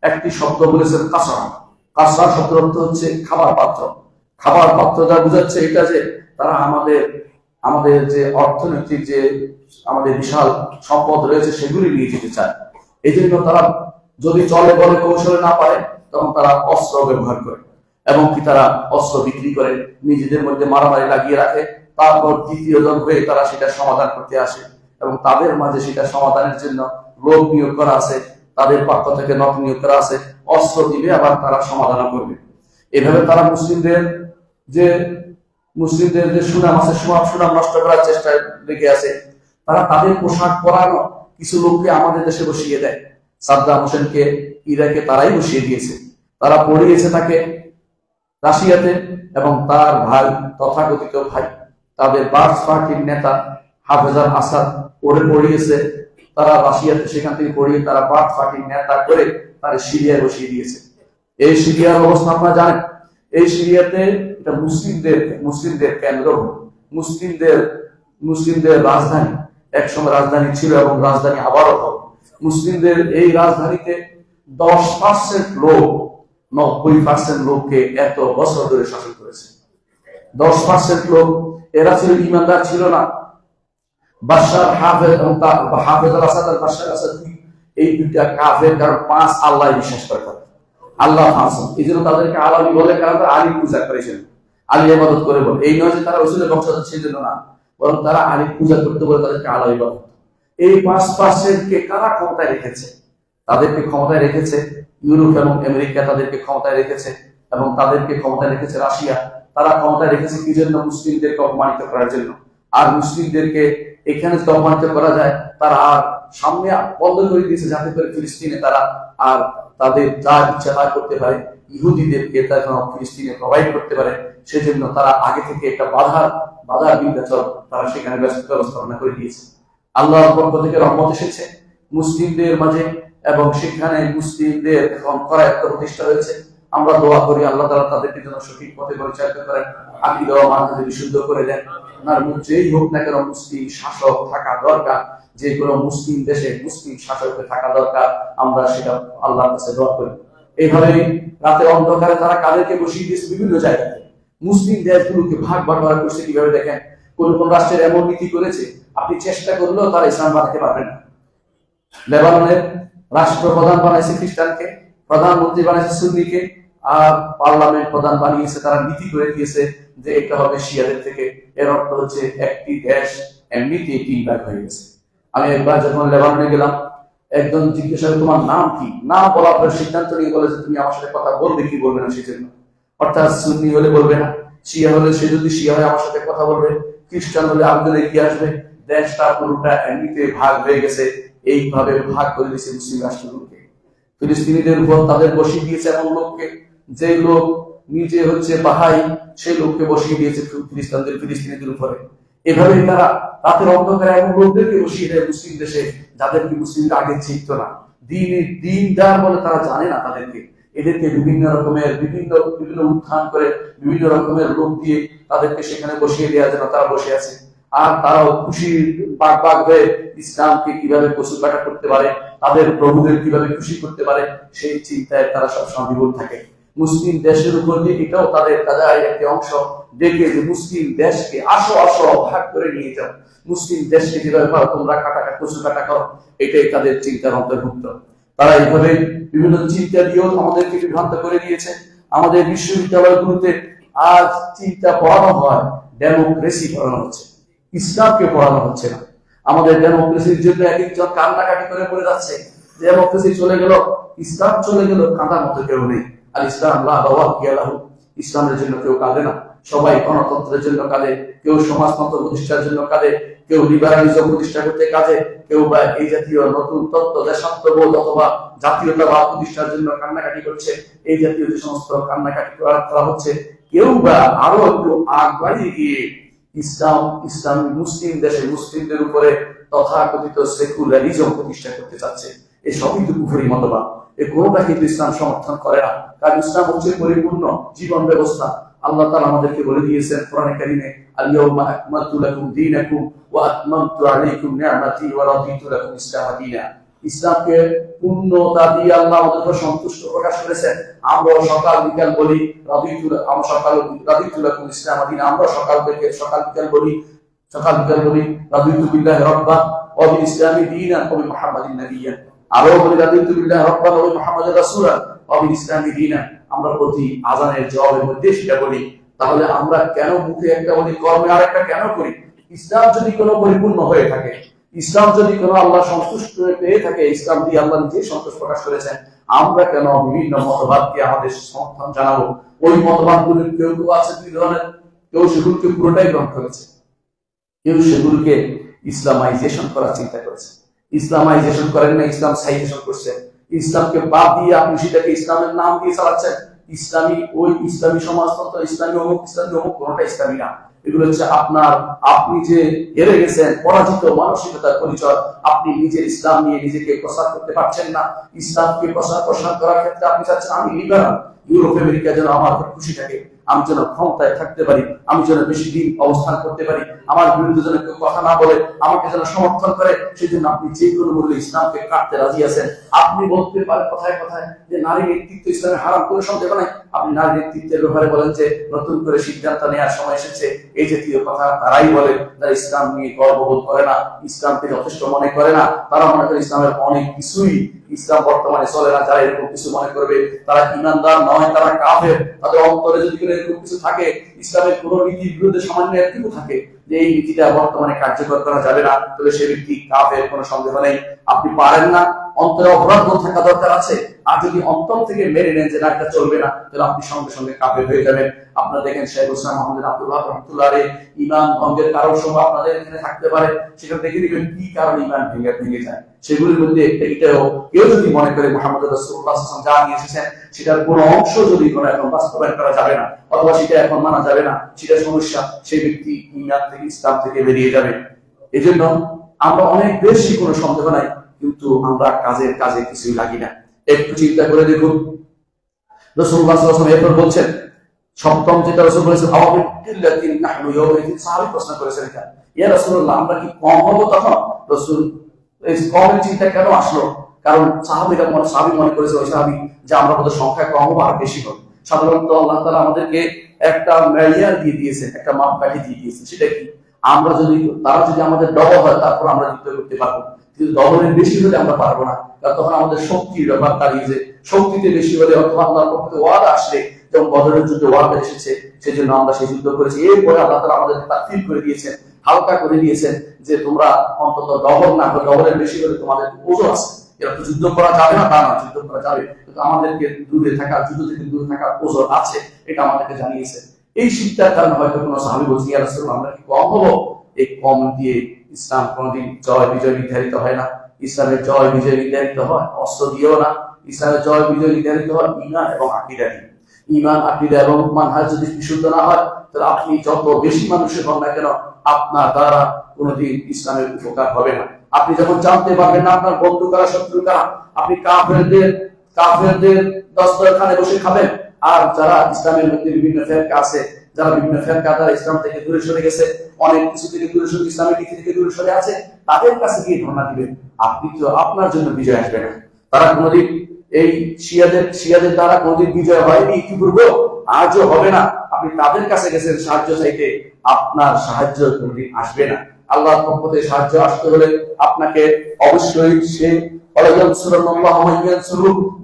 একটি শব্দ বলেছেন কাসরা। কাসরা শব্দের অর্থ হচ্ছে খাবার পাত্র। খাবার পাত্র যা বোঝাচ্ছে এটা যে তারা আমাদের যে অর্থনৈতিক যে আমাদের বিশাল সম্পদ রয়েছে সেগুলি নিয়ে যেতে চায়। এই জন্য তারা যদি চলে বলে কৌশলে না পারে তখন তারা অস্ত্র ব্যবহার করে, এবং কি তারা অস্ত্র বিক্রি করে নিজেদের মধ্যে মারামারি লাগিয়ে রাখে। তারপর দ্বিতীয় জন হয়ে তারা সেটা সমাধান করতে আসে, এবং তাদের মাঝে সেটা সমাধানের জন্য লোক নিয়োগ করা আছে, তাদের পক্ষ থেকে নক নিয়োগ করা আছে, অস্ত্র দিবে আবার তারা সমাধান করবে। এভাবে তারা মুসলিমদের যে সুনাম আছে সুনাম নষ্ট করার চেষ্টায় লেগে আছে। তারা তাদের পোশাক পরানো কিছু লোককে আমাদের দেশে বসিয়ে দেয়। সাদ্দাম হোসেনকে ইরাকে তারাই বসিয়ে দিয়েছে, তারা পড়িয়েছে তাকে রাশিয়াতে, এবং তার ভাই তথাকথিত ভাই তাদের বার্স পার্টির নেতা হাফেজ আল আসাদ ওরে পড়িয়েছে তারা রাশিয়াতে, সেখান থেকে পড়িয়ে তারা বার্স পার্টির নেতা করে তারা সিরিয়ায় বসিয়ে দিয়েছে। এই সিরিয়ার অবস্থা আপনারা জানেন। এই সিরিয়াতে এটা মুসলিমদের কেন্দ্র, মুসলিমদের রাজধানী, একসময় রাজধানী ছিল এবং রাজধানী আবারও হবে। মুসলিমদের এই রাজধানীতে 10% লোক 90% লোককে এত বছর ধরে শাসন করেছে। 10% লোক এরা ছিল ইমানদার, ছিল না। বাশার হাফেজ এবং হাফেজ আল আসাদ আর বাশার আসাদ এই দুইটা কাফের, কারণ 5 আল্লাহ বিশ্বাস করে, আল্লাহ আছেন। এই জন্য তাদেরকে আলামি বলে, কারণ তারা আলী পূজা করেছেন, আলী ইবাদত করে বলে। এই নয় যে তারা রাসূলের বংশধর সেই জন্য না, বরং তারা আলী পূজা করতে বলে তাদেরকে আলামি বলে। এই 5% কে কারা ক্ষমতায় রেখেছে? তাদেরকে ক্ষমতায় রেখেছে ইউরোপ এবং আমেরিকা, তাদেরকে ক্ষমতায় রেখেছে, এবং তাদেরকে ক্ষমতায় রেখেছে রাশিয়া। তারা ক্ষমতায় রেখেছে কি জন্য? মুসলিমদেরকে অপমানিত করার জন্য। আর মুসলিমদেরকে এখানে যদি অপমানিত করা যায়, তারা আর সামনে বন্ধ করে দিয়েছে যাতে করে ফিলিস্তিনে তারা আর তাদের যা ইচ্ছা তা করতে পারে, ইহুদিদেরকে তারা ফিলিস্তিনে প্রোভাইড করতে পারে। সেজন্য তারা আগে থেকে একটা বাধা বিন্যাচল তারা সেখানে ব্যবস্থাপনা করে দিয়েছে। আল্লাহর পক্ষ থেকে রহমত এসেছে মুসলিমদের মাঝে, এবং সেখানে মুসলিমদের এখন করায়ত্ত প্রতিষ্ঠা হয়েছে। আমরা দোয়া করি আল্লাহ তাআলা তাদেরকে যেন সঠিক পথে পরিচালিত করেন, আকীদা ও মানহাজ বিশুদ্ধ করে দেন। আর যেই হোক না কেন মুসলিম শাসক থাকা দরকার, যে কোনো মুসলিম দেশে মুসলিম শাসকের থাকা দরকার। আমরা সেটা আল্লাহর কাছে দোয়া করি। এইভাবে রাতে অন্ধকারে তারা কাদেরকে বসিয়ে দিয়েছে বিভিন্ন জায়গাতে। মুসলিম দেশগুলোকে ভাগ বাটোয়ারা করছে কিভাবে দেখেন। কোন কোন রাষ্ট্রের এমন নীতি করেছে আপনি চেষ্টা করলেও তারা ইসলাম বানাতে পারবেন না। লেবাননের রাষ্ট্রপ্রধান বানাইছে খ্রিস্টানকে, প্রধানমন্ত্রী বানাইছে সুন্নিকে, আর পার্লামেন্ট প্রধান বানিয়েছে, তারা নীতি করে দিয়েছে যে এটা হবে শিয়াদের থেকে। এর অর্থ হচ্ছে একটি দেশ এমনিতে 3 ভাগ হয়ে গেছে। আমি একবার যখন লেবাননে গেলাম, একজন জিজ্ঞাসা করে তোমার নাম কি, নাম বলার পর সিদ্ধান্ত নিয়ে বলে যে তুমি আমার সাথে কথা বলবে কি বলবে না সেই জন্য। অর্থাৎ সুন্নি হলে বলবে না, শিয়া হলে সে যদি শিয়া হয় আমার সাথে কথা বলবে, খ্রিস্টান হলে আবেদন এগিয়ে আসবে। দেশটা পুরোটা এমনিতে ভাগ হয়ে গেছে। এইভাবে ভাগ করে দিয়েছে মুসলিম রাষ্ট্রগুলোকে। ফিলিস্তিনিদের উপর তাদের বসিয়ে দিয়েছে এমন লোককে, যে লোক নিজে হচ্ছে বাহাই, সেই লোককে বসিয়ে দিয়েছে ফিলিস্তিনিদের উপরে। এভাবে তারা রাতের অন্ধকারে এমন লোকদেরকে বসিয়ে দেয় মুসলিম দেশে, যাদেরকে মুসলিমরা আগে চিনত না। দিনদার বলে তারা জানে না তাদেরকে। এদেরকে বিভিন্ন রকমের বিভিন্ন উত্থান করে বিভিন্ন রকমের লোক দিয়ে তাদেরকে সেখানে বসিয়ে দেওয়া যেন তারা বসে আছে। আর তারাও খুশি বাগ হয়ে ইসলামকে কিভাবে কচু কাটা করতে পারে, তাদের প্রভুদের কিভাবে খুশি করতে পারে, সেই চিন্তায় তারা সবসময় বিভোর থাকে। মুসলিম দেশের উপর দিয়ে এটাও তাদের একটি অংশ দেখে যে মুসলিম দেশকে আসো ভাগ করে নিয়ে যাও, মুসলিম দেশকে যেভাবে পারো তোমরা কচু কাটা করো, এটাই তাদের চিন্তার অন্তর্ভুক্ত। তারা এইভাবে বিভিন্ন চিন্তা দিয়েও আমাদেরকে বিভ্রান্ত করে দিয়েছে। আমাদের বিশ্ববিদ্যালয়গুলোতে আজ চিন্তা পড়ানো হয়, ডেমোক্রেসি পড়ানো হচ্ছে, ইসলামকে পড়ানো হচ্ছে না। আমাদের ডেমোক্রেসির জন্য এক একজন কান্নাকাটি করে পড়ে যাচ্ছে। ডেমোক্রেসি চলে গেল, ইসলাম চলে গেল, কাঁদার মতো কেউ নেই। আর ইসলামের জন্য কেউ কাঁদে না। সবাই গণতন্ত্রের জন্য কাঁদে, কেউ সমাজতন্ত্র প্রতিষ্ঠার জন্য কাঁদে, কেউ লিবারালিজম প্রতিষ্ঠা করতে কাঁদে, কেউ বা এই জাতীয় নতুন তত্ত্ব দেশাত্মবোধ অথবা জাতীয়তাবাদ প্রতিষ্ঠার জন্য কান্নাকাটি করছে। এই জাতীয় যে সমস্ত কান্নাকাটি করা হচ্ছে, কেউ বা আরো একটু আগ বাড়িয়ে গিয়ে ইসলাম মুসলিম দেশে মুসলিমদের উপরে তথাকথিত সেকুলারিজম প্রতিষ্ঠা করতে চাচ্ছে। এই সবই তো কুফরি মতবাদ। এই কোনটা কিন্তু ইসলাম সমর্থন করে না, কারণ ইসলাম হচ্ছে পরিপূর্ণ জীবন ব্যবস্থা। আল্লাহ তাআলা আমাদেরকে বলে দিয়েছেন কোরআনে কারীমে, আল-ইয়াওমা আকমালতু লাকুম দীনাকুম ওয়া আতমামতু আলাইকুম নি'মাতি ওয়া রাদিতু লাকুম ইসলাম দীনা। ইসলামকে পূর্ণতা দিয়ে আল্লাহ আমাদের উপর সন্তুষ্ট প্রকাশ করেছেন। আমরা সকাল বিকাল বলি রাদিতু লাকুম ইসলাম দীনা। আমরা সকাল বিকাল বলি রাদিতু বিল্লাহি রাব্বান ওয়া বিল ইসলামি দীনান ওয়া বি মুহাম্মাদিন নাবিয়্যান। আরো বলি রাদিতু বিল্লাহি রাব্বান ওয়া বি মুহাম্মাদির রাসূলান ওয়া বিল ইসলামি দীনান। আমরা প্রতি আযানের জবাবের মধ্যে সেটা বলি। তাহলে আমরা কেন মুখে একটা বলি, কর্মে আরেকটা কেন করি? ইসলাম যদি কোনো পরিপূর্ণ হয়ে থাকে, ইসলাম যদি কোনো আল্লাহ সন্তুষ্ট পেয়ে থাকে, ইসলাম দিয়ে আল্লাহ নিজে সন্তোষ প্রকাশ করেছেন, আমরা কেন বিভিন্ন মতবাদকে আমাদের সমর্থন জানাবো? ওই মতবাদগুলো কেউ আছে দুই ধরনের। কেউ সেগুলোকে পুরোটাই গ্রহণ করেছে, কেউ সেগুলোকে ইসলামাইজেশন করার চিন্তা করেছে। ইসলামাইজেশন করেন না, ইসলাম সাইজেশন করছে। ইসলামকে বাদ দিয়ে আপনি সেটাকে ইসলামের নাম দিয়ে চালাচ্ছেন। ইসলামী সমাজতন্ত্র, ইসলামী অমুক কোনটা ইসলামী না। এগুলো হচ্ছে আপনি যে হেরে গেছেন, পরাজিত মানসিকতার পরিচয়। আপনি নিজের ইসলাম নিয়ে নিজেকে প্রসার করতে পারছেন না। ইসলামকে প্রসার করার ক্ষেত্রে আপনি চাচ্ছেন আমি লিবারাল, ইউরোপ আমেরিকা যেন আমার খুশি থাকে, আমি যেন ক্ষমতায় থাকতে পারি, আমি যেন বেশি দিন অবস্থান করতে পারি, আমার বিরুদ্ধে যেন কেউ কথা না বলে, আমাকে যেন সমর্থন করে। সেই জন্য আপনি যে কোনো মূল্যে ইসলামকে কাটতে রাজি আছেন। আপনি বলতে পারেন কথায় কথায় যে নারী নেতৃত্ব ইসলামে হারাম, কোনো সন্দেহ নাই। আপনি নারী নেতৃত্বের ব্যাপারে বলেন যে নতুন করে সিদ্ধান্ত নেওয়ার সময় এসেছে। এই জাতীয় কথা তারাই বলে যারা ইসলাম নিয়ে গর্ববোধ করে না, ইসলামকে যথেষ্ট মনে করে না। তারা মনে করে ইসলামের অনেক কিছুই ইসলাম বর্তমানে চলে না। যারা এরকম কিছু মনে করবে তারা ঈমানদার নয়, তারা কাফের। তাদের অন্তরে যদি এরকম কিছু থাকে, ইসলামের কোন নীতির বিরুদ্ধে সামান্য একটু থাকে যে এই নীতিটা বর্তমানে কার্যকর করা যাবে না, তবে সে ব্যক্তি কাফের, কোনো সন্দেহ নেই। আপনি পারেন না, অন্তরে অপরাধ বোধ থাকা দরকার আছে। আর যদি অন্তর থেকে মেনে নেন যে না এটা চলবে না, তাহলে আপনি সঙ্গে সঙ্গে কাফের হয়ে যাবেন। আপনারা দেখেন শেখ হোসেন মোহাম্মদ আব্দুল্লাহ রহমতুল্লাহ আলাইহি ঈমান ভঙ্গের কারণ সহ আপনাদের এখানে থাকতে পারে। সেটা দেখে নেবেন কি কারণে ঈমান ভেঙে যায়। সেগুলির মধ্যে এটাও কেউ যদি মনে করে মুহাম্মদ রাসূলুল্লাহ সাল্লাল্লাহু আলাইহি ওয়াসাল্লাম যা নিয়ে এসেছেন সেটার কোনো অংশ যদি কোনো এখন বাস্তবায়ন করা যাবে না, অথবা সেটা এখন মানা যাবে না, সেটা সমস্যা, সেই ব্যক্তি ঈমান থেকে ইসলাম থেকে বেরিয়ে যাবে। এজন্য আমরা অনেক বেশি, কোনো সন্দেহ নাই, কিন্তু আমরা কাজে কিছুই লাগি না। একটু চিন্তা করে দেখুন, রাসূলুল্লাহ সাল্লাল্লাহু আলাইহি ওয়াসাল্লাম এরপর বলছেন, সপ্তম যেটা রাসূল বলেছেন, সাহাবী প্রশ্ন করেছেন, ইয়া রাসূলুল্লাহ আমরা কি কম হবো? তখন রাসূল এই কমের চিন্তা কেন আসলো? কারণ সাহাবী মনে করেছে ওই সাহাবী যে আমরা বোধহয় সংখ্যা কম হবো আর বেশি হবে। সাধারণত আল্লাহ তাআলা আমাদেরকে একটা মেয়ার দিয়ে দিয়েছেন, একটা মাপকাঠি দিয়ে দিয়েছেন। সেটা কি? আমরা যদি তারা যদি আমাদের ডবল হয় তারপর আমরা যুদ্ধ করতে পারবো, কিন্তু ডবলের বেশি হলে আমরা পারবো না, কারণ তখন আমাদের শক্তির ব্যাপার দাঁড়িয়ে যে শক্তিতে বেশি হলে অথবা আল্লাহর পক্ষ থেকে ওয়াদা আসলে, যেমন বদরের যুদ্ধে ওয়াদা এসেছে, সেই জন্য আমরা সেই যুদ্ধ করেছি। এরপরে আল্লাহ তাআলা আমাদের তাকফীর করে দিয়েছেন, হালকা করে দিয়েছেন, যে তোমরা অন্তত ডবল না হলে ডবলের বেশি হলে তোমাদের ওজন আছে। এরা তো যুদ্ধ করা যাবে না তা না, যুদ্ধ করা যাবে, কিন্তু আমাদেরকে দূরে থাকা, যুদ্ধ থেকে দূরে থাকার ওজন আছে, এটা আমাদেরকে জানিয়েছে। এই শিক্ষার কারণে হয়তো কোনো সাহাবী বলছি, ইয়া রাসূলুল্লাহ আমরা কি কম হবো? এই কম দিয়ে ইসলাম কোনদিন জয় বিজয় নির্ধারিত হয় না। ইসলামের জয় বিজয় নির্ধারিত হয় অস্ত্র দিয়েও না, ইসলামের জয় বিজয় নির্ধারিত হয় ঈমান এবং আকীদা দিয়ে। ঈমান, আকীদা এবং মানহাজ যদি বিশুদ্ধ না হয়, তাহলে আপনি যত বেশি মানুষের হন না কেন, আপনার দ্বারা কোনদিন ইসলামের উপকার হবে না। আপনি যখন জানতে পারবেন না আপনার বন্ধু কারা শত্রু কারা, আপনি কাফেরদের দস্তরখানে বসে খাবেন, আর যারা ইসলামের মধ্যে বিভিন্ন ফিরকা আছে, যারা বিভিন্ন ফিরকা দ্বারা ইসলাম থেকে দূরে সরে গেছে, অনেক কিছু থেকে দূরে সরে, ইসলামের নীতি থেকে দূরে সরে আছে, তাদের কাছে গিয়ে ধর্ণা দিবেন, আপনি তো আপনার জন্য বিজয় আসবে না। তারা কোনদিন এই শিয়াদের দ্বারা কোনদিন বিজয় হয়নি ইতিপূর্বে, আজও হবে না। আপনি তাদের কাছে গেছেন সাহায্য চাইতে, আপনার সাহায্য কোনদিন আসবে না। আল্লাহর পক্ষ থেকে সাহায্য আসতে হলে আপনাকে অবশ্যই সে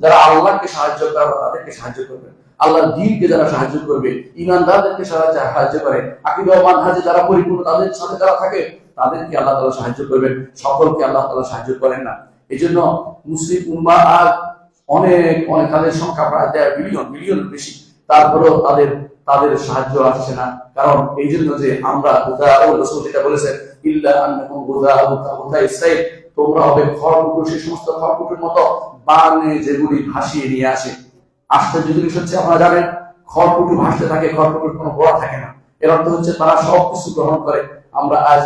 যারা আল্লাহকে সাহায্য করে তাদেরকে সাহায্য করবে, আল্লাহর দ্বীনকে যারা সাহায্য করবে, ঈমানদারদেরকে সাহায্য করে, আকীদা ও মানহাজে যারা পরিপূর্ণ, তাদের সাথে যারা থাকে তাদেরকে আল্লাহ তাআলা সাহায্য করবেন, সকলকে আল্লাহ তাআলা সাহায্য করেন না। এজন্য মুসলিম উম্মাহ আর অনেক তাদের সংখ্যা প্রায় 1.5 বিলিয়ন বেশি, তারপরেও তাদের সাহায্য আসছে না। কারণ এই জন্য যে আমরা রাসূল যেটা বলেছেন, ইল্লা আন্নাকুম গুযাইসাইল, তোমরা হবে খড়কুটো, সেই সমস্ত খড়কুটোর মতো বানে যেগুলি ভাসিয়ে নিয়ে আসে। আশ্চর্য জিনিস হচ্ছে, আপনারা জানেন খড়কুটো ভাসতে থাকে, খড়কুটোর কোনো গোড়া থাকে না। এর অর্থ হচ্ছে তারা সব কিছু গ্রহণ করে। আমরা আজ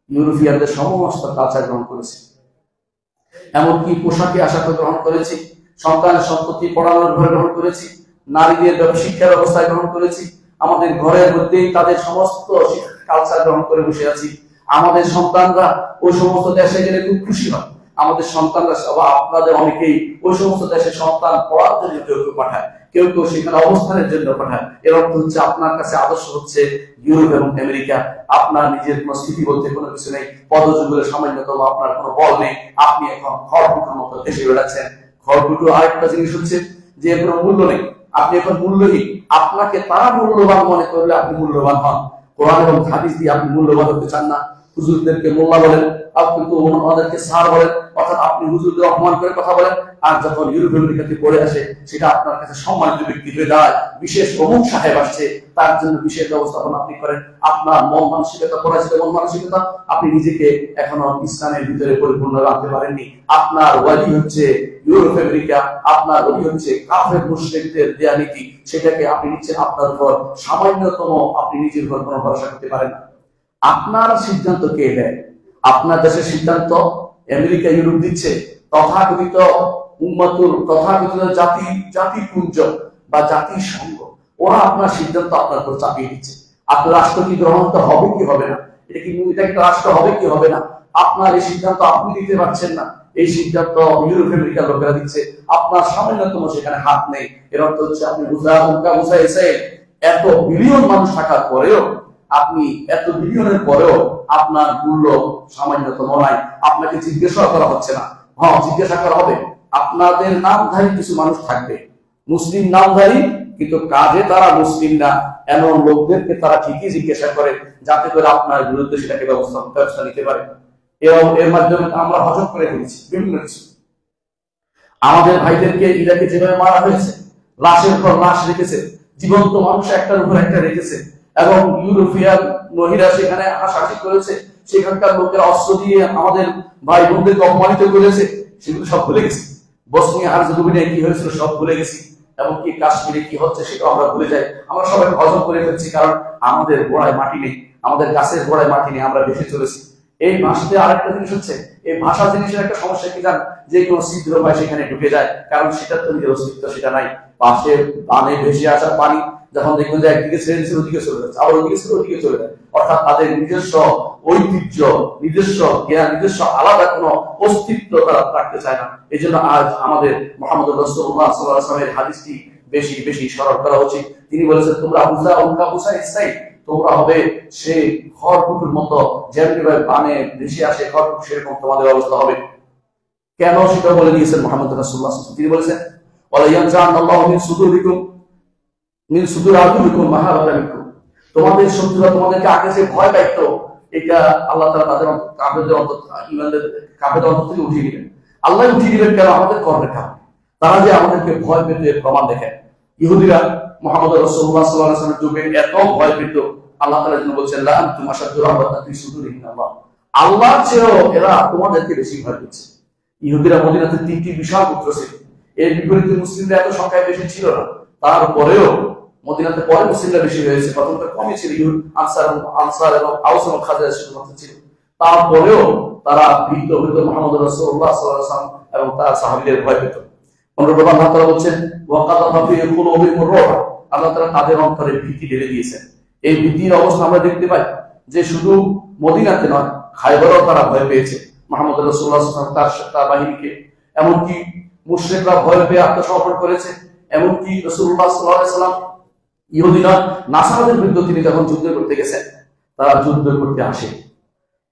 ইউরোপিয়ানদের সমস্ত কালচার গ্রহণ করেছি, এমনকি পোশাকে আশাকে গ্রহণ করেছি, সন্তান সন্ততি পড়ানোর ঘরে গ্রহণ করেছি, নারীদের শিক্ষার ব্যবস্থায় গ্রহণ করেছি, আমাদের ঘরের মধ্যেই তাদের সমস্ত কালচার গ্রহণ করে বসে আছি। আমাদের সন্তানরা ওই সমস্ত দেশে গেলে খুব খুশি হয়। আমাদের সন্তানরা, আপনাদের অনেকেই ওই সমস্ত দেশে সন্তান পড়ার জন্য কেউ পাঠায়, কেউ সেখানে অবস্থানের জন্য পাঠায়। এর অর্থ হচ্ছে আপনার কাছে আদর্শ হচ্ছে ইউরোপ এবং আমেরিকা। আপনার নিজের কোনো স্থিতি বলতে কোনো কিছু নেই, পদযুগলের সামান্যতম আপনার কোনো বল নেই, আপনি এখন খড়কুটোর মতো দেশে বেড়াচ্ছেন। খড়কুটো আরেকটা জিনিস হচ্ছে যে কোনো মূল্য নেই, আপনি এখন মূল্যহীন। আপনাকে তারা মূল্যবান মনে করলে আপনি মূল্যবান হন। কোরআন এবং হাদিস দিয়ে আপনি মূল্যবান হতে চান না, হুজুরদেরকে মোল্লা বলেন, আপনি তো ওনাদেরকে স্যার বলেন, অর্থাৎ আপনি হুজুরদের অপমান করে কথা বলেন। আর যখন ইউরোপ আমেরিকাতে পড়ে আসে, সেটা আপনার কাছে সম্মানিত ব্যক্তি হয়ে দাঁড়ায়, বিশেষ অমুক সাহেব আসছে, তার জন্য বিশেষ ব্যবস্থাপনা আপনি করেন। আপনার মন মানসিকতা, পড়াশোনা মন মানসিকতা, আপনি নিজেকে এখনো ইসলামের ভিতরে পরিপূর্ণ রাখতে পারেননি। আপনার ওয়ালি হচ্ছে ইউরোপ আমেরিকা, আপনার ওয়ালি হচ্ছে কাফের মুশরিকদের দেয়া নীতি, সেটাকে আপনি নিচ্ছেন আপনার উপর, সামান্যতম আপনি নিজের উপর কোনো ভরসা করতে পারেন না। আপনার সিদ্ধান্ত কে দেয়? আপনার দেশের সিদ্ধান্ত আমেরিকা ইউরোপ দিচ্ছে, তথাকথিত জাতিপুঞ্জ বা জাতিসংঘ, ওরা আপনার সিদ্ধান্ত আপনার উপর চাপিয়ে দিচ্ছে। আপনার রাষ্ট্র কি গ্রহণ হবে কি হবে না, এটা একটা রাষ্ট্র হবে কি হবে না, আপনার এই সিদ্ধান্ত আপনি দিতে পারছেন না, এই সিদ্ধান্ত ইউরোপ আমেরিকার লোকেরা দিচ্ছে, আপনার সামান্যতম সেখানে হাত নেই। এর অর্থ হচ্ছে আপনি এত বিলিয়ন মানুষ থাকার পরেও, আপনি এত বিলিয়নের পরেও আপনার মূল্য সামান্যতম নাই, আপনাকে জিজ্ঞাসা করা হচ্ছে না। হ্যাঁ, জিজ্ঞাসা করা হবে। আপনাদের নামধারী কিছু মানুষ থাকবে, মুসলিম নামধারী, কিন্তু কাজে তারা মুসলিম না, এমন লোকদেরকে তারা ঠিকই জিজ্ঞাসা করে, যাতে করে আপনার বিরুদ্ধে সেটাকে ব্যবস্থা নিতে পারে। এবং এর মাধ্যমে আমরা হজম করে ফেলেছি বিভিন্ন কিছু। আমাদের ভাইদেরকে ইরাকে যেভাবে মারা হয়েছে, লাশের পর লাশ রেখেছে, জীবন্ত মানুষ একটার উপর একটা রেখেছে, এবং ইউরোপিয়ান মহিলা সেখানে হাসাহাসি করেছে, সেখানকার লোকের অস্ত্র দিয়ে আমাদের ভাই বোনদেরকে অপমানিত করেছে, সেগুলো সব ভুলে গেছি। বসনিয়া হার্জেগোভিনায় কি হয়েছিল সব ভুলে গেছি, এমনকি কাশ্মীরে কি হচ্ছে সেটাও আমরা ভুলে যাই। আমরা সবাই হজম করে ফেলছি, কারণ আমাদের গোড়ায় মাটি নেই, আমাদের গাছের গোড়ায় মাটি নেই, আমরা বেঁচে চলেছি। এই ভাষাতে আরেকটা জিনিস হচ্ছে, এই ভাষা জিনিসের একটা সমস্যা কি জান, যে কোনো ছিদ্র হয় সেখানে ঢুকে যায়, কারণ সেটার তো নিজের অস্তিত্ব সেটা নাই। পাশে পানে ভেসে আসা পানি যখন দেখবেন যে একদিকে ছেড়ে দিচ্ছে, ওদিকে চলে যাচ্ছে, আবার ওদিকে ছেড়ে ওদিকে চলে যায়, অর্থাৎ তাদের নিজস্ব ঐতিহ্য, নিজস্ব জ্ঞান, নিজস্ব আলাদা কোনো অস্তিত্ব তারা রাখতে চায় না। এই জন্য আজ আমাদের মুহাম্মদ রাসূলুল্লাহ সাল্লাল্লাহু আলাইহি ওয়াসাল্লামের হাদিসটি বেশি বেশি স্মরণ করা উচিত। তিনি বলেছেন, তোমরা তোমরা হবে সে খড়কুটোর মতো, যেমনি ভাবে পানে ভেসে আসে খড়কুটো, সেরকম তোমাদের অবস্থা হবে। কেন সেটা বলে দিয়েছেন মুহাম্মদ রাসূলুল্লাহ সাল্লাল্লাহু আলাইহি ওয়াসাল্লাম। তিনি বলেছেন ওয়ালা ইয়ানজাআল্লাহু মিন সুদুরি আদুবিকুম মাহাবাতা মিনকুম, তোমাদের শত্রুরা তোমাদেরকে আগে যে ভয় পাইতো, এটা আল্লাহ তাআলা তাদের কাফেরদের অন্তর, ঈমানদের কাফেরদের অন্তর থেকে উঠিয়ে দিবেন। আল্লাহ উঠিয়ে দিবেন কেন? আমাদের কর্মের কারণে। তারা যে আমাদেরকে ভয় পেত এর প্রমাণ দেখেন। ইহুদিরা মুহাম্মদ রাসূলুল্লাহ সাল্লাল্লাহু আলাইহি ওয়াসাল্লামের যুগে এত ভয় পেত, আল্লাহ তাআলা যেন বলছেন লা আনতুম আশাদ্দু রাহবাতান ফি সুদুরিহিম আল্লাহ, আল্লাহর চেয়েও এরা তোমাদেরকে বেশি ভয় পেয়েছে। ইহুদিরা মদিনাতে 3টি বিশাল গোত্র ছিল, এর বিপরীতে মুসলিমরা এত সংখ্যায় বেশি ছিল না। তারপরেও মদিনাতে পরে মুসলিমরা বেশি হয়েছে, প্রথম তো কমই ছিল, আনসার এবং আউস এবং খাজরাজ শুধুমাত্র ছিল। তারপরেও তারা ভীত হইত মুহাম্মদ রাসূলুল্লাহ সাল্লাল্লাহু আলাইহি ওয়াসাল্লাম এবং তার সাহাবীদের ভয় পেত। অনুরূপ আল্লাহ তাআলা বলেন ওয়াকাযা ফি কুলুবিহিম আর-রুব, আল্লাহ তাআলা তাদের অন্তরে ভীতি ঢেলে দিয়েছেন। এই ভীতির অবস্থা আমরা দেখতে পাই যে শুধু মদিনাতে নয়, খায়বরেও তারা ভয় পেয়েছে মুহাম্মদ রাসূলুল্লাহ সাল্লাল্লাহু আলাইহি ওয়াসাল্লাম তার বাহিনীকে। এমনকি মুশরিকরা ভয় পেয়ে আত্মসমর্পণ করেছে। এমনকি রাসূলুল্লাহ সাল্লাল্লাহু আলাইহি ওয়াসাল্লাম ইহুদিরা নাসারাদের বিরুদ্ধে তিনি যখন যুদ্ধ করতে গেছেন, তারা যুদ্ধ করতে আসে।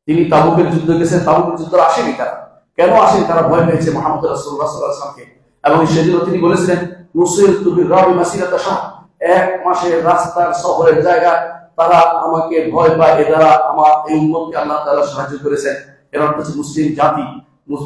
তিনি তাবুকের যুদ্ধ গেছেন, তাবুকের যুদ্ধ আসেনি তারা। কেন আসেনি? তারা ভয় পেয়েছে মুহাম্মদ রাসূলুল্লাহ সাল্লাল্লাহু আলাইহি ওয়াসাল্লামকে। এবং সেজন্য তিনি বলেছিলেন নুসিরতু বিরাবি মাসিরাতা শাহ, 1 মাসের রাস্তার শহরের জায়গা তারা আমাকে ভয় পায়, এ দ্বারা আমার এই উম্মতকে আল্লাহ তাআলা সাহায্য করেছেন। এর অর্থ হচ্ছে মুসলিম জাতি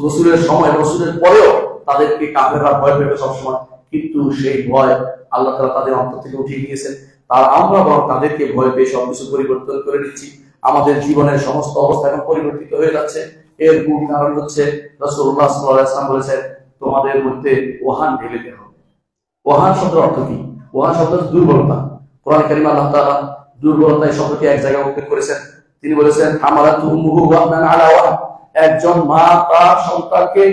রাসূলের সময়, রাসূলের পরেও তাদেরকে কাফেররা ভয় পেবে সবসময়, কিন্তু সেই ভয় আল্লাহ তাআলা তাদের অন্তর থেকে উঠিয়ে দিয়েছেন। তার আমরা বরং তাদেরকে ভয় পেয়ে সবকিছু পরিবর্তন করে নিচ্ছি। আমাদের জীবনের সমস্ত অবস্থা এখন পরিবর্তিত হয়ে যাচ্ছে। এর মূল কারণ হচ্ছে রাসূলুল্লাহ সাল্লাল্লাহু আলাইহি ওয়াসাল্লাম বলেছেন তোমাদের মধ্যে ওহান ঢেলে দেওয়া হবে। ওহান শব্দের অর্থ কি? ওহান শব্দ দুর্বলতা। কোরআন কারীমে আল্লাহ তাআলা দুর্বলতা এই শব্দটি এক জায়গায় উল্লেখ করেছেন। তিনি বলেছেন হামালাতু উম্মুহু ওয়াহনান আলা ওয়াহন, একজন মা তার সন্তানকে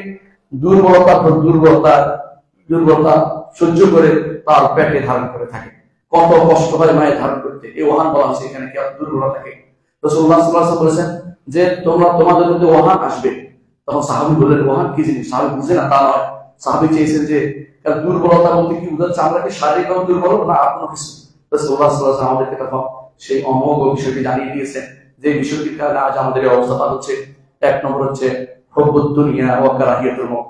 দুর্বলতা সহ্য করে তার পেটে ধারণ করে থাকে। কত কষ্ট হয় মায়ের ধারণ করতে, এই ওহান বলা হচ্ছে এখানে কি দুর্বলতাকে। রাসূলুল্লাহ সাল্লাল্লাহু আলাইহি ওয়াসাল্লাম বলেছেন যে তোমাদের মধ্যে ওহান আসবে। তখন সাহাবী বললেন ওহান কি জিনিস? সাহাবী বুঝে না তা নয়। সাহাবী চেয়েছেন যে দুর্বলতা বলতে কি বোঝাচ্ছে, আমরা কি শারীরিকভাবে দুর্বল না আর কোনো কিছু? রাসূলুল্লাহ সাল্লাল্লাহু আলাইহি ওয়াসাল্লাম আমাদেরকে তখন সেই অমোঘ বিষয়টি জানিয়ে দিয়েছেন যে বিষয়টির কারণে আজ আমাদের এই অবস্থা হচ্ছে। 1 নম্বর হচ্ছে হুব্বুদ দুনিয়া ওয়া কারাহিয়াতুল মউত।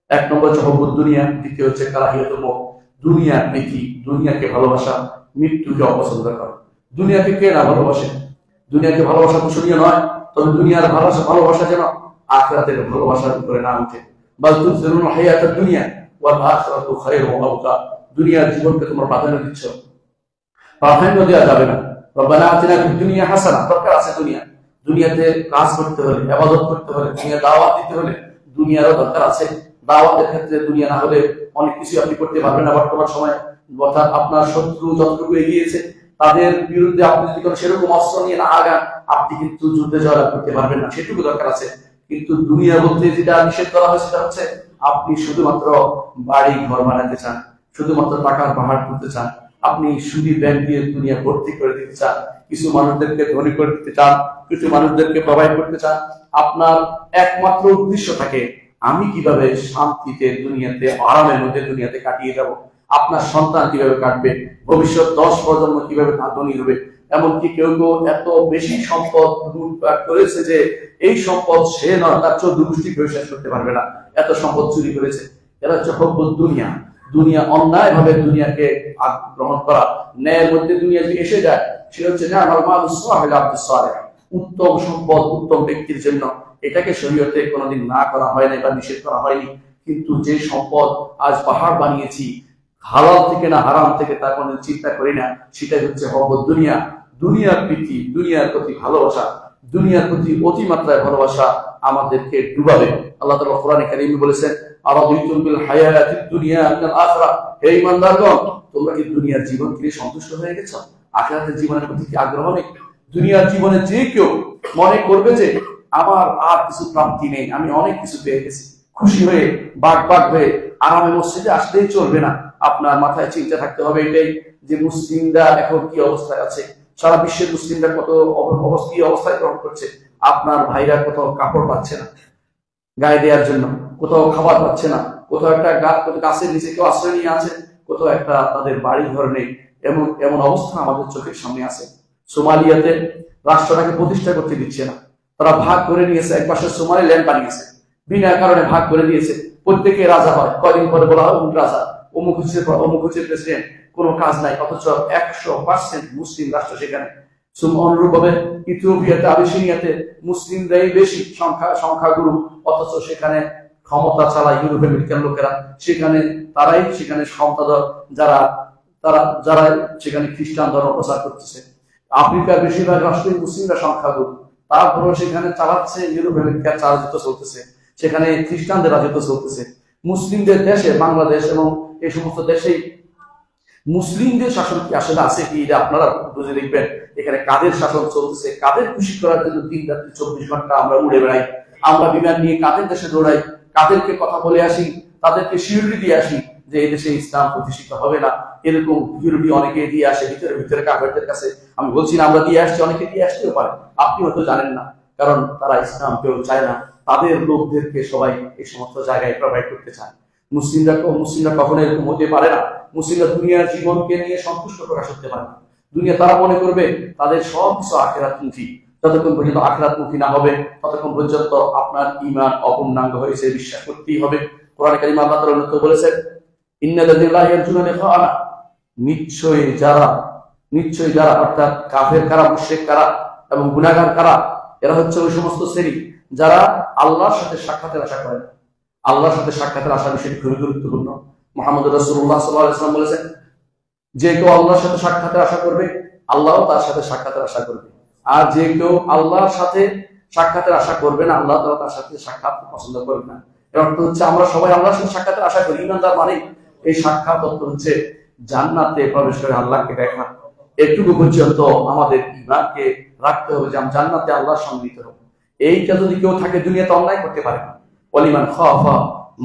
1 নম্বর হচ্ছে হুব্বুদ দুনিয়া, দ্বিতীয় হচ্ছে কারাহিয়াতুল মউত। দুনিয়ার প্রীতি, দুনিয়াকে ভালোবাসা, মৃত্যুকে অপছন্দ করা। দুনিয়াকে কে না ভালোবাসে? দুনিয়াকে ভালোবাসা পোষণীয় নয়, তবে দুনিয়ার ভালোবাসা যেন আখিরাতের ভালোবাসার উপরে না উঠে। বাল তুসিরুল হায়াতাদ দুনিয়া ওয়াল আখিরাতু খায়রু ওয়া আবকা, দুনিয়ার জীবনকে তোমরা প্রাধান্য দিচ্ছ, প্রাধান্য দেওয়া যাবে না। রব্বানা আতিনা ফিদ দুনিয়া হাসানা, দরকার আছে দুনিয়া, দুনিয়াতে কাজ করতে হলে, ইবাদত করতে হলে, দুনিয়া দাওয়াত দিতে হলে দুনিয়ারও দরকার আছে। দাওয়াতের ক্ষেত্রে দুনিয়া না হলে অনেক কিছু আপনি করতে পারবেন না বর্তমান সময়ে। অর্থাৎ আপনার শত্রু যতটুকু এগিয়েছে তাদের বিরুদ্ধে আপনি যদি কোনো সেরকম অস্ত্র নিয়ে না আগান, আপনি কিন্তু যুদ্ধে জয়লাভ করতে পারবেন না, সেটুকু দরকার আছে। কিন্তু দুনিয়া বলতে যেটা নিষেধ করা হয়েছে সেটা হচ্ছে আপনি শুধুমাত্র বাড়ি ঘর বানাতে চান, শুধুমাত্র টাকার পাহাড় করতে চান, আপনি শুধু ব্যাংক দিয়ে দুনিয়া ভর্তি করে দিতে চান, কিছু মানুষদেরকে ধনী করে দিতে চান, কিছু মানুষদেরকে প্রোভাইড করতে চান। আপনার একমাত্র উদ্দেশ্য থাকে আমি কিভাবে শান্তিতে দুনিয়াতে, আরামের মধ্যে দুনিয়াতে কাটিয়ে যাব, আপনার সন্তান কিভাবে কাটবে, ভবিষ্যৎ 10 প্রজন্ম কিভাবে ধনী হবে। এমনকি কেউ কেউ এত বেশি সম্পদ লুটপাট করেছে যে এই সম্পদ সে নয় তার 14 গোষ্ঠী কেউ শেষ করতে পারবে না, এত সম্পদ চুরি করেছে। এরা হচ্ছে হুব্বুদ দুনিয়া। দুনিয়া অন্যায় ভাবে দুনিয়াকে গ্রহণ করা, ন্যায়ের মধ্যে দুনিয়া যদি এসে যায় সেটা হচ্ছে উত্তম সম্পদ উত্তম ব্যক্তির জন্য। এটাকে শরীয়তে কোনোদিন না করা হয় না বা নিষেধ করা হয়নি। কিন্তু যে সম্পদ আজ পাহাড় বানিয়েছি, হালাল থেকে না হারাম থেকে তা কোনো চিন্তা করি না, সেটাই হচ্ছে হুব্বুদ দুনিয়া। দুনিয়ার প্রীতি, দুনিয়ার প্রতি ভালোবাসা, দুনিয়ার প্রতি অতিমাত্রায় ভালোবাসা আমাদেরকে ডুবাবে। আল্লাহ তাআলা কোরআনে কারীমে বলেছেন আরাদিতুম বিল হায়াতিদ দুনিয়া মিনাল আখিরাহ, হে ঈমানদারগণ তোমরা কি দুনিয়ার জীবন থেকে সন্তুষ্ট হয়ে গেছো? আখিরাতের জীবনের প্রতি কি আগ্রহ নেই? দুনিয়ার জীবনে যে কেউ মনে করবে যে আমার আর কিছু প্রাপ্তি নেই, আমি অনেক কিছু পেয়ে গেছি, খুশি হয়ে বাগ হয়ে আরামে মসজিদে আসলেই চলবে না। আপনার মাথায় চিন্তা থাকতে হবে এটাই যে মুসলিমরা এখন কি অবস্থায় আছে, সারা বিশ্বের মুসলিমরা কত অবস্থায় গ্রহণ করছে। আপনার ভাইরা কোথাও কাপড় পাচ্ছে না গায়ে দেওয়ার জন্য, কোথাও খাবার পাচ্ছে না, কোথাও একটা গাছের নিচে কেউ আশ্রয় নিয়ে আছে, কোথাও একটা তাদের বাড়ি ঘর নেই। এমন অবস্থা আমাদের চোখের সামনে আছে। সোমালিয়াতে রাষ্ট্রটাকে প্রতিষ্ঠা করতে দিচ্ছে না, তারা ভাগ করে নিয়েছে, এক পাশে সোমালিল্যান্ড বানিয়েছে, বিনা কারণে ভাগ করে দিয়েছে। প্রত্যেকে রাজা হয়, কয়দিন পরে বলা হয় অমুক রাজা, অমুক হচ্ছে প্রেসিডেন্ট, কোনো কাজ নাই, অথচ 100% মুসলিম রাষ্ট্র সেখানে। অনুরূপভাবে ইথিওপিয়াতে, আবিসিনিয়াতে মুসলিমরাই বেশি সংখ্যাগুরু, অথচ সেখানে ক্ষমতা চালায় ইউরোপ আমেরিকান লোকেরা, তারাই সেখানে ক্ষমতাধর, যারা সেখানে খ্রিস্টান ধর্ম প্রচার করতেছে। আফ্রিকার বেশিরভাগ রাষ্ট্রই মুসলিমরা সংখ্যাগুরু, তারপরেও সেখানে চালাচ্ছে ইউরোপ আমেরিকার রাজত্ব চলতেছে, সেখানে খ্রিস্টানদের রাজত্ব চলতেছে। মুসলিমদের দেশে, বাংলাদেশ এবং এই সমস্ত দেশেই মুসলিমদের শাসন কি আসলে আছে কি, এটা আপনারা বুঝে দেখবেন। এখানে কাদের শাসন চলতেছে, কাদের খুশি করার জন্য দিন রাত্রি 24 ঘন্টা আমরা উড়ে বেড়াই, আমরা বিমান নিয়ে কাদের দেশে দৌড়াই, কাদেরকে কথা বলে আসি, তাদেরকে সিউরিটি দিয়ে আসি যে এই দেশে ইসলাম প্রতিষ্ঠিত হবে না, এরকম সিউরিটি অনেকে দিয়ে আসে ভিতরে ভিতরে কাফেরদের কাছে। আমি বলছি না আমরা দিয়ে আসছি, অনেকে দিয়ে আসতেও পারে, আপনি হয়তো জানেন না, কারণ তারা ইসলাম কেউ চায় না, তাদের লোকদেরকে সবাই এই সমস্ত জায়গায় প্রোভাইড করতে চায়। মুসলিমরা কখনো এরকম হতে পারে না। মুসলিমরা দুনিয়ার জীবনকে নিয়ে সন্তুষ্ট প্রকাশ করতে পারে না। দুনিয়া তারা মনে করবে তাদের সবকিছু আখিরাতমুখী, যতক্ষণ পর্যন্ত আখিরাতমুখী না হবে ততক্ষণ পর্যন্ত আপনার ঈমান অপূর্ণাঙ্গ হয়েছে, বিশ্বাস করতেই হবে। কোরআনে কারিমে আল্লাহ তাআলা বলেছেন, ইন্নাল্লাযীনা লা ইয়ারজুনা লিকাআনা, নিশ্চয়ই যারা অর্থাৎ কাফের কারা, মুশরিক কারা এবং গুনাহগার কারা, এরা হচ্ছে ওই সমস্ত শ্রেণী যারা আল্লাহর সাথে সাক্ষাতের আশা করে না। আল্লাহর সাথে সাক্ষাতের আশা বিষয়টি খুবই গুরুত্বপূর্ণ। মুহাম্মদ রাসূলুল্লাহ সাল্লাল্লাহু আলাইহি ওয়াসাল্লাম বলেছেন, যে কেউ আল্লাহর সাথে সাক্ষাতের আশা করবে, আল্লাহও তার সাথে সাক্ষাতের আশা করবে। আর যে কেউ আল্লাহর সাথে সাক্ষাতের আশা করবে না, আল্লাহ তাআলা তার সাথে সাক্ষাৎ পছন্দ করবে না। এর অর্থ হচ্ছে আমরা সবাই আল্লাহর সাথে সাক্ষাতের আশা করি। ঈমানদার মানে এই সাক্ষাৎ অর্থ হচ্ছে জান্নাতে প্রবেশ করে আল্লাহকে দেখা। এটুকু পর্যন্ত আমাদের ঈমানকে রাখতে হবে যে আমি জান্নাতে আল্লাহর সঙ্গিত হব। এইটা যদি কেউ থাকে দুনিয়াতে অন্যায় করতে পারে না। ওয়ালিমান খাফা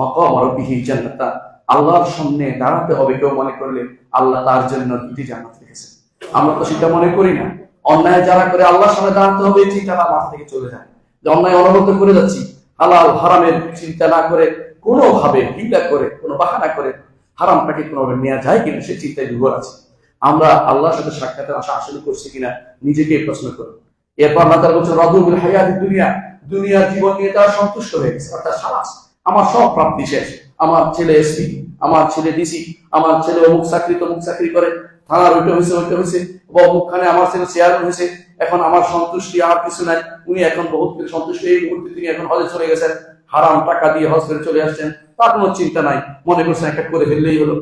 মাকাম রাব্বিহি জান্নাতান, আল্লাহর সামনে দাঁড়াতে হবে কেউ মনে করলে আল্লাহ তার জন্য দুটি জান্নাত রেখেছেন। আমরা তো সেটা মনে করি না। অন্যায় যারা করে আল্লাহর সামনে দাঁড়াতে হবে এই চিন্তাটা মাথা থেকে চলে যায়, যে অন্যায় অনবরত করে যাচ্ছি, হালাল হারামের চিন্তা না করে কোনোভাবে হিলা করে কোনো বাহানা করে হারামটাকে কোনোভাবে নেওয়া যায় কিনা সে চিন্তায় বিভোর আছে। আমরা আল্লাহর সাথে সাক্ষাতের আশা আসলে করছি কিনা নিজেকে প্রশ্ন করব। এরপর আল্লাহ তাআলা বলেছেন, রাদু বিল হায়াতিদ দুনিয়া, দুনিয়ার জীবন নিয়ে তারা সন্তুষ্ট হয়ে গেছে, অর্থাৎ সালাস, আমার সব প্রাপ্তি শেষ, আমার ছেলে এসপি, আমার ছেলে ডিসি, আমার ছেলে অমুক চাকরি করে, থানার ওইটা হয়েছে, বা অমুকখানে আমার ছেলে চেয়ারম্যান হয়েছে, এখন আমার সন্তুষ্টি আর কিছু নাই। উনি এখন বহুত সন্তুষ্ট, এই মুহূর্তে তিনি এখন হজে চলে গেছেন, হারাম টাকা দিয়ে হজ করে চলে আসছেন, তার কোনো চিন্তা নাই, মনে করছেন একটা করে ফেললেই হলো।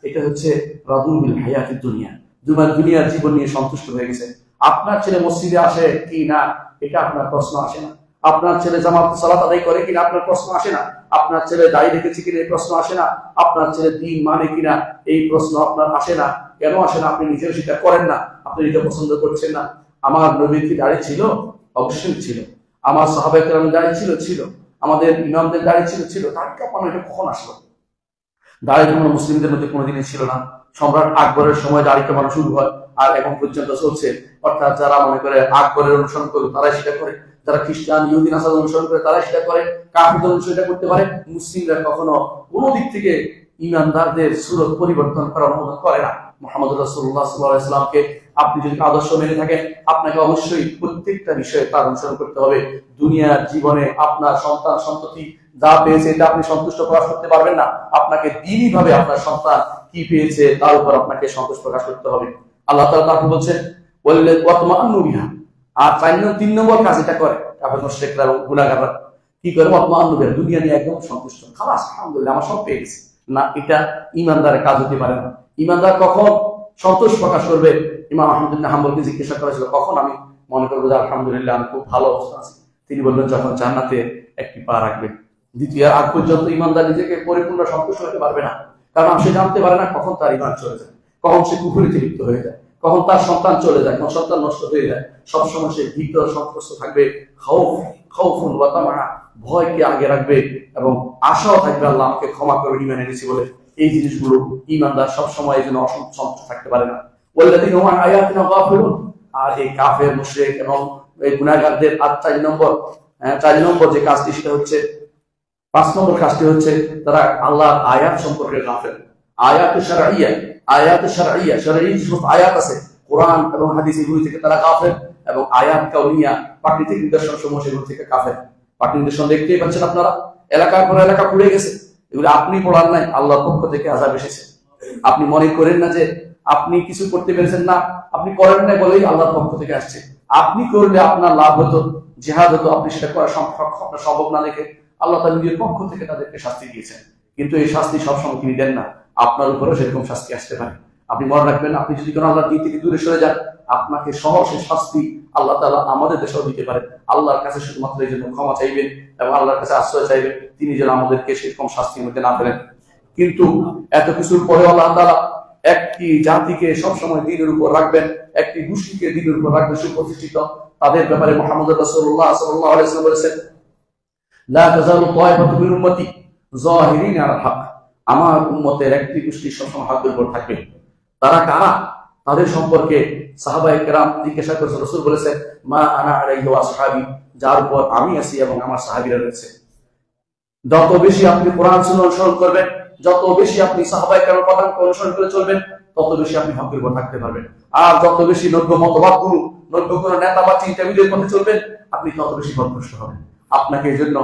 এটা হচ্ছে রাদু বিল হায়াতিদ দুনিয়া, দুনিয়ার জীবন নিয়ে সন্তুষ্ট হয়ে গেছে। আপনার ছেলে মসজিদে আসে কি না এটা আপনার প্রশ্ন আসে না। আপনার ছেলে জামাত সালাত আদায় করে কিনা আপনার প্রশ্ন আসে না। আপনার ছেলে দাড়ি রেখেছে কিনা এই প্রশ্ন আসে না। আপনার ছেলে দ্বীন মানে কিনা এই প্রশ্ন আপনার আসে না। কেন আসে না? আপনি নিজের সেটা করেন না, আপনি এটা পছন্দ করছেন না। আমার নবীর কি দাড়ি ছিল? অবশ্যই ছিল। আমার সাহাবায়ে কেরামের দাড়ি ছিল। আমাদের ইমামদের দাড়ি ছিল। দাড়ি কাপানো এটা কখন আসলো? দাড়ি কাপানো মুসলিমদের মধ্যে কোনোদিনই ছিল না। সম্রাট আকবরের সময় দাড়ি কামানো শুরু হয় আর এখন পর্যন্ত চলছে। অর্থাৎ যারা মনে করে আকবরের অনুসরণ করে তারাই সেটা করে, যারা খ্রিস্টান ইহুদি নাসারা অনুসরণ করে তারাই সেটা করে, কাফিরদের অনুসরণ সেটা করতে পারে। মুসলিমরা কখনো কোনো দিক থেকে ঈমানদারদের সুরত পরিবর্তন করার অনুমোদন করে না। মুহাম্মদ রাসূলুল্লাহ সাল্লাল্লাহু আলাইহি ওয়াসাল্লামকে আপনি যদি আদর্শ মেনে থাকেন, আপনাকে অবশ্যই প্রত্যেকটা বিষয়ে তার অনুসরণ করতে হবে। দুনিয়ার জীবনে আপনার সন্তান সন্ততি যা পেয়েছে এটা আপনি সন্তুষ্ট প্রকাশ করতে পারবেন না। আপনাকে দ্বিনী ভাবে আপনার সন্তান কি পেয়েছে তার উপর আপনাকে সন্তোষ প্রকাশ করতে হবে। আল্লাহ তাআলা তাকে বলছেন ওয়াতমাআন্নু বিহা। আর 3 নম্বর কাজ এটা করে কাফের মুশরিকরা এবং গুনাহগাররা কি করে? ওয়াতমাআন্নু বিহা, দুনিয়া নিয়ে একদম সন্তুষ্ট, খালাস আলহামদুলিল্লাহ আমার সব পেয়ে গেছি। না, এটা ঈমানদারের কাজ হতে পারে না। ঈমানদার কখন সন্তোষ প্রকাশ করবে? ইমাম আহমদ ইবনে হাম্বলকে জিজ্ঞাসা করা হয়েছিল, কখন আমি মনে করবো যে আলহামদুলিল্লাহ আমি খুব ভালো অবস্থা আছি? তিনি বললেন, যখন জান্নাতে একটি পা রাখবে। দ্বিতীয় আগ পর্যন্ত ঈমানদার নিজেকে পরিপূর্ণ সন্তুষ্ট হতে পারবে না, কারণ সে জানতে পারে না কখন তার ঈমান চলে যায়, কখন সে কুফরিতে লিপ্ত হয়ে যায়, কখন তার সন্তান চলে যায়, কখন সন্তান নষ্ট হয়ে যায়। সবসময় সে ভীত সন্ত্রস্ত থাকবে, খাউফুন ওয়া তামাআ, ভয়কে আগে রাখবে এবং আশাও থাকবে আল্লাহ আমাকে ক্ষমা করে ঈমান এনেছি বলে। এই জিনিসগুলো ঈমানদার সবসময় এই জন্য অসন্তুষ্ট থাকতে পারে না। ওয়াল্লাযীনা হুম আন আয়াতিনা গাফিলুন, আর এই কাফের মুশরিক এবং এই গুনাহগারদের 4 নম্বর যে কাজটি সেটা হচ্ছে 5 নম্বর কাজটি হচ্ছে তারা আল্লাহর আয়াত সম্পর্কে গাফেল। আয়াত শারঈয়া শরঈ যে সমস্ত আয়াত আছে কোরআন এবং হাদিস এগুলি থেকে তারা কাফের, এবং আয়াত কাউনিয়া প্রাকৃতিক নিদর্শন সমূহ সেগুলি থেকে কাফের। প্রাকৃতিক নিদর্শন দেখতেই পাচ্ছেন আপনারা, এলাকার পর এলাকা পুড়ে গেছে। এগুলো আপনি পড়ার নাই, আল্লাহর পক্ষ থেকে আযাব এসেছে। আপনি মনে করেন না যে আপনি কিছু করতে পেরেছেন, না, আপনি করেন নাই বলেই আল্লাহর পক্ষ থেকে আসছে। আপনি করলে আপনার লাভ হতো, জিহাদ হতো, আপনি সেটা করা সম্ভব না দেখে আল্লাহ তার নিজের পক্ষ থেকে তাদেরকে শাস্তি দিয়েছেন। কিন্তু এই শাস্তি সবসময় তিনি দেন না, আপনার উপরেও সেরকম শাস্তি আসতে পারে। আপনি মনে রাখবেন, আপনি যদি কোনো আল্লাহর দিন থেকে দূরে সরে যান, আপনাকে সহসে শাস্তি আল্লাহ তাআলা আমাদের দেশেও দিতে পারে। আল্লাহর কাছে শুধুমাত্র এই জন্য ক্ষমা চাইবেন এবং আল্লাহর কাছে আশ্রয় চাইবেন, তিনি যেন আমাদেরকে সেরকম শাস্তির মধ্যে না ফেলেন। কিন্তু এত কিছুর পরে আল্লাহ তাআলা একটি জাতিকে সবসময় দ্বীনের উপর রাখবেন, একটি গোষ্ঠীকে দ্বীনের উপর রাখবেন সুপ্রতিষ্ঠিত। তাদের ব্যাপারে মুহাম্মদ রাসূলুল্লাহ সাল্লাল্লাহু আলাইহি ওয়াসাল্লাম বলেছেন, লা তাযালু তায়ফাতু মিন উম্মতি যাহিরিনা আলাল হক। আমার উম্মতের একটি গোষ্ঠী সবসময় হকের উপর থাকবে। তারা কারা? তাদের সম্পর্কে সাহাবায়ে কেরাম জিজ্ঞাসা করেছেন, রাসূল বলেছেন, মা আনা আলাইহি ওয়া আসহাবি, যার উপর আমি আছি এবং আমার সাহাবীরা রয়েছে। যত বেশি আপনি কোরআন সুন্নাহ অনুসরণ করবেন, যত বেশি আপনি সাহাবায়ে কেরামের পথকে অনুসরণ করে চলবেন, তত বেশি আপনি হকের উপর থাকতে পারবেন। আর যত বেশি নব্য মতবাদগুলো, নব্য কোন নেতা বা চিন্তাবিদের পথে চলবেন, আপনি তত বেশি পথভ্রষ্ট হবেন। আপনাকে এই জন্য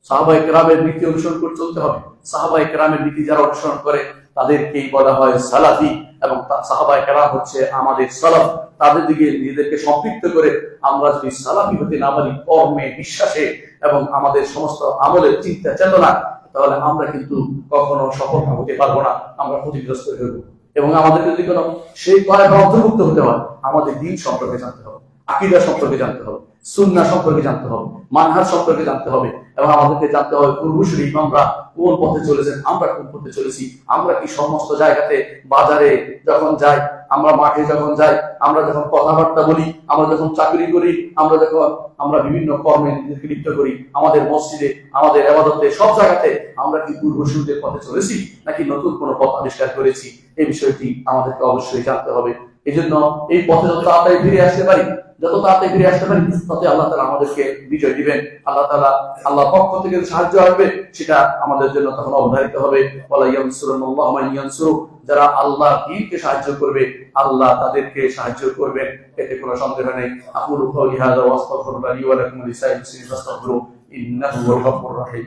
সাহাবায়ে কেরামের নীতি অনুসরণ করে চলতে হবে। সাহাবায়ে কেরামের নীতি যারা অনুসরণ করে তাদেরকেই বলা হয় সালাফি, এবং সাহাবায়ে কেরাম হচ্ছে আমাদের সালাফ। তাদের দিকে নিজেদেরকে সম্পৃক্ত করে আমরা যদি সালাফি হতে না পারি, কর্মে, বিশ্বাসে এবং আমাদের সমস্ত আমলের চিন্তা চেতনা, তাহলে আমরা কিন্তু কখনো সফল হতে পারবো না, আমরা ক্ষতিগ্রস্ত হয়ে যাবো। এবং আমাদেরকে যদি কোনো সেই কয়েকটা অন্তর্ভুক্ত হতে হয়, আমাদের দ্বীন সম্পর্কে জানতে হবে, আকীদা সম্পর্কে জানতে হবে, সুন্নাহ সম্পর্কে জানতে হবে, মানহাজ সম্পর্কে জানতে হবে, এবং আমাদেরকে জানতে হবে পূর্বসূরি ইমামরা কোন পথে চলেছেন, আমরা কোন পথে চলেছি। আমরা কি সমস্ত জায়গাতে, বাজারে যখন যাই, আমরা মাঠে যখন যাই, আমরা যখন কথাবার্তা বলি, আমরা যখন চাকরি করি, আমরা বিভিন্ন কর্মে নিজেকে লিপ্ত করি, আমাদের মসজিদে, আমাদের ইবাদতে, সব জায়গাতে আমরা কি পূর্বসূরিদের পথে চলেছি নাকি নতুন কোনো পথ আবিষ্কার করেছি, এই বিষয়টি আমাদেরকে অবশ্যই জানতে হবে। এই জন্য এই পথে যত তাড়াতাড়ি ফিরে আসতে পারি, তত আল্লাহ তাআলা আমাদেরকে বিজয় দিবেন। আল্লাহর পক্ষ থেকে সাহায্য আসবে, সেটা আমাদের জন্য তখন অবধারিত হবে। ওয়ালা ইয়ানসুরুল্লাহু মান ইয়ানসুরু, যারা আল্লাহর দ্বীনকে সাহায্য করবে, আল্লাহ তাদেরকে সাহায্য করবেন, এতে কোনো সন্দেহ নেই। আকুলু কাওলি হাযা ওয়া আস্তাগফিরুল্লাহ লি ওয়া লাকুম ওয়া লিসাইরিল মুসলিমিন ফাস্তাগফিরুহু ইন্নাহু হুয়াল গফুরুর রাহিম।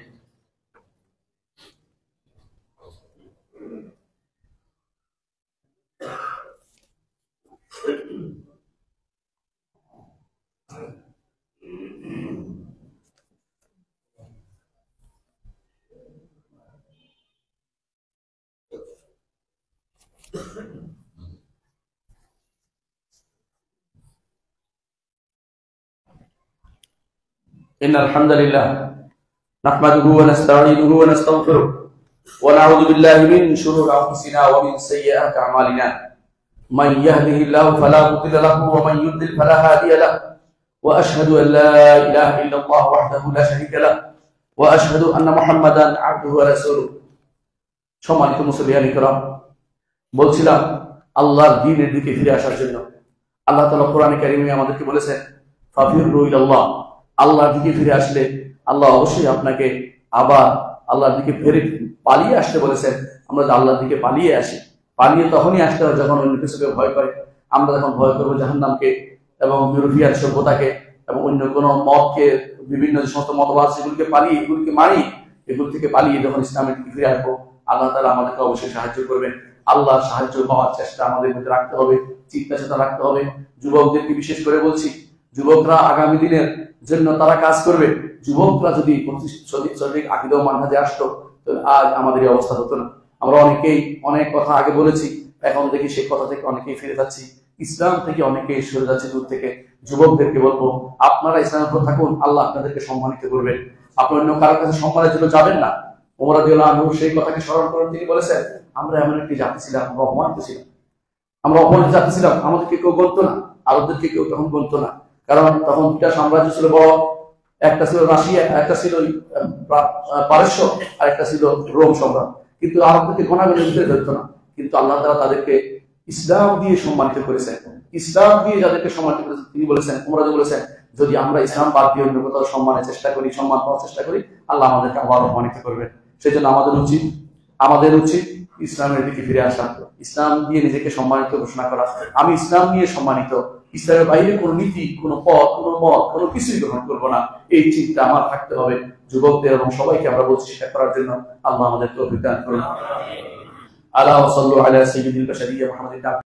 إن الحمد لله نحمده ونستعينه ونستغفره ونعوذ بالله من شرور أنفسنا ومن سيئات أعمالنا من يهده الله فلا مضل له ومن يضلل فلا هادي له وأشهد أن لا إله إلا الله وحده لا شريك له وأشهد أن محمدا عبده ورسوله। সম্মানিত মুসলিয়ান ইকরাম, বলছিলাম আল্লাহর দ্বীনের দিকে ফিরে আসার জন্য আল্লাহ তাআলা কোরআনে কারীমে আমাদেরকে বলেছেন, ফাফিরু ইলাল্লাহ। আল্লাহর দিকে ফিরে আসলে আল্লাহ অবশ্যই আপনাকে আবার আল্লাহর দিকে ফিরে পালিয়ে আসতে বলেছেন। আমরা যে আল্লাহর দিকে পালিয়ে আসি, পালিয়ে তখনই আসতে হয় যখন অন্য কিছুকে ভয় করে। আমরা যখন ভয় করবো জাহান্নামকে এবং ইউরোপিয়ান সভ্যতাকে এবং অন্য কোনো মতকে, বিভিন্ন যে সমস্ত মতবাদ, সেগুলিকে পালিয়ে, এগুলিকে মারি, এগুলি থেকে পালিয়ে যখন ইসলামের দিকে ফিরে আসবো, আল্লাহ তাআলা আমাদেরকে অবশ্যই সাহায্য করবেন। আল্লাহর সাহায্য পাওয়ার চেষ্টা আমাদের মধ্যে রাখতে হবে, চিন্তা চেতনা রাখতে হবে। যুবকদেরকে বিশেষ করে বলছি, যুবকরা আগামী দিনের জন্য তারা কাজ করবে। যুবকরা যদি সঠিক আকীদা ও মানহাজে আসতো, তাহলে আজ আমাদের এই অবস্থা হতো না। আমরা অনেকেই অনেক কথা আগে বলেছি, এখন দেখি সেই কথা থেকে অনেকেই ফিরে যাচ্ছি, ইসলাম থেকে অনেকেই সরে যাচ্ছে দূর থেকে। যুবকদেরকে বলবো, আপনারা ইসলামের উপর থাকুন, আল্লাহ আপনাদেরকে সম্মানিত করবেন। আপনি অন্য কারোর কাছে সম্মানের জন্য যাবেন না। ওমর রাদিয়াল্লাহু আনহু সেই কথাকে স্মরণ করেন, তিনি বলেছেন, আমরা এমন একটি জাতি ছিলাম, আমরা অপমানিত ছিলাম, আমরা অপমানিত জাতি ছিলাম, আমাদেরকে কেউ গণতো না, আরবদেরকে কেউ তখন গণতো না। কারণ তখন দুটা সাম্রাজ্য ছিল বড়, একটা ছিল রাশিয়া, একটা ছিল পারস্য, আর একটা ছিল রোম সম্রাট। কিন্তু আরবদেরকে ঘনাঘনি ভিতরে ধরতো না। কিন্তু আল্লাহ তাআলা তাদেরকে ইসলাম দিয়ে সম্মানিত করেছেন। ইসলাম দিয়ে যাদেরকে সম্মানিত করেছেন, তিনি বলেছেন, ওমর বলেছেন, যদি আমরা ইসলাম বাদ দিয়ে অন্য কোথাও সম্মানের চেষ্টা করি, সম্মান পাওয়ার চেষ্টা করি, আল্লাহ আমাদেরকে আবার অপমানিত করবেন। সেই জন্য আমাদের উচিত ইসলামের দিকে ফিরে আসা, ইসলাম দিয়ে নিজেকে সম্মানিত ঘোষণা করা। আমি ইসলাম নিয়ে সম্মানিত, ইসলামের বাইরে কোনো নীতি, কোনো পথ, কোনো মত, কোনো কিছুই গ্রহণ করবো না, এই চিন্তা আমার থাকতে হবে। যুবকদের এবং সবাইকে আমরা বলছি সেটা করার জন্য। আল্লাহ আমাদের তৌফিক দান করুন। আলা ওয়া সাল্লু আলা সাইয়্যিদিল বাশারিয়্যা মুহাম্মাদিন।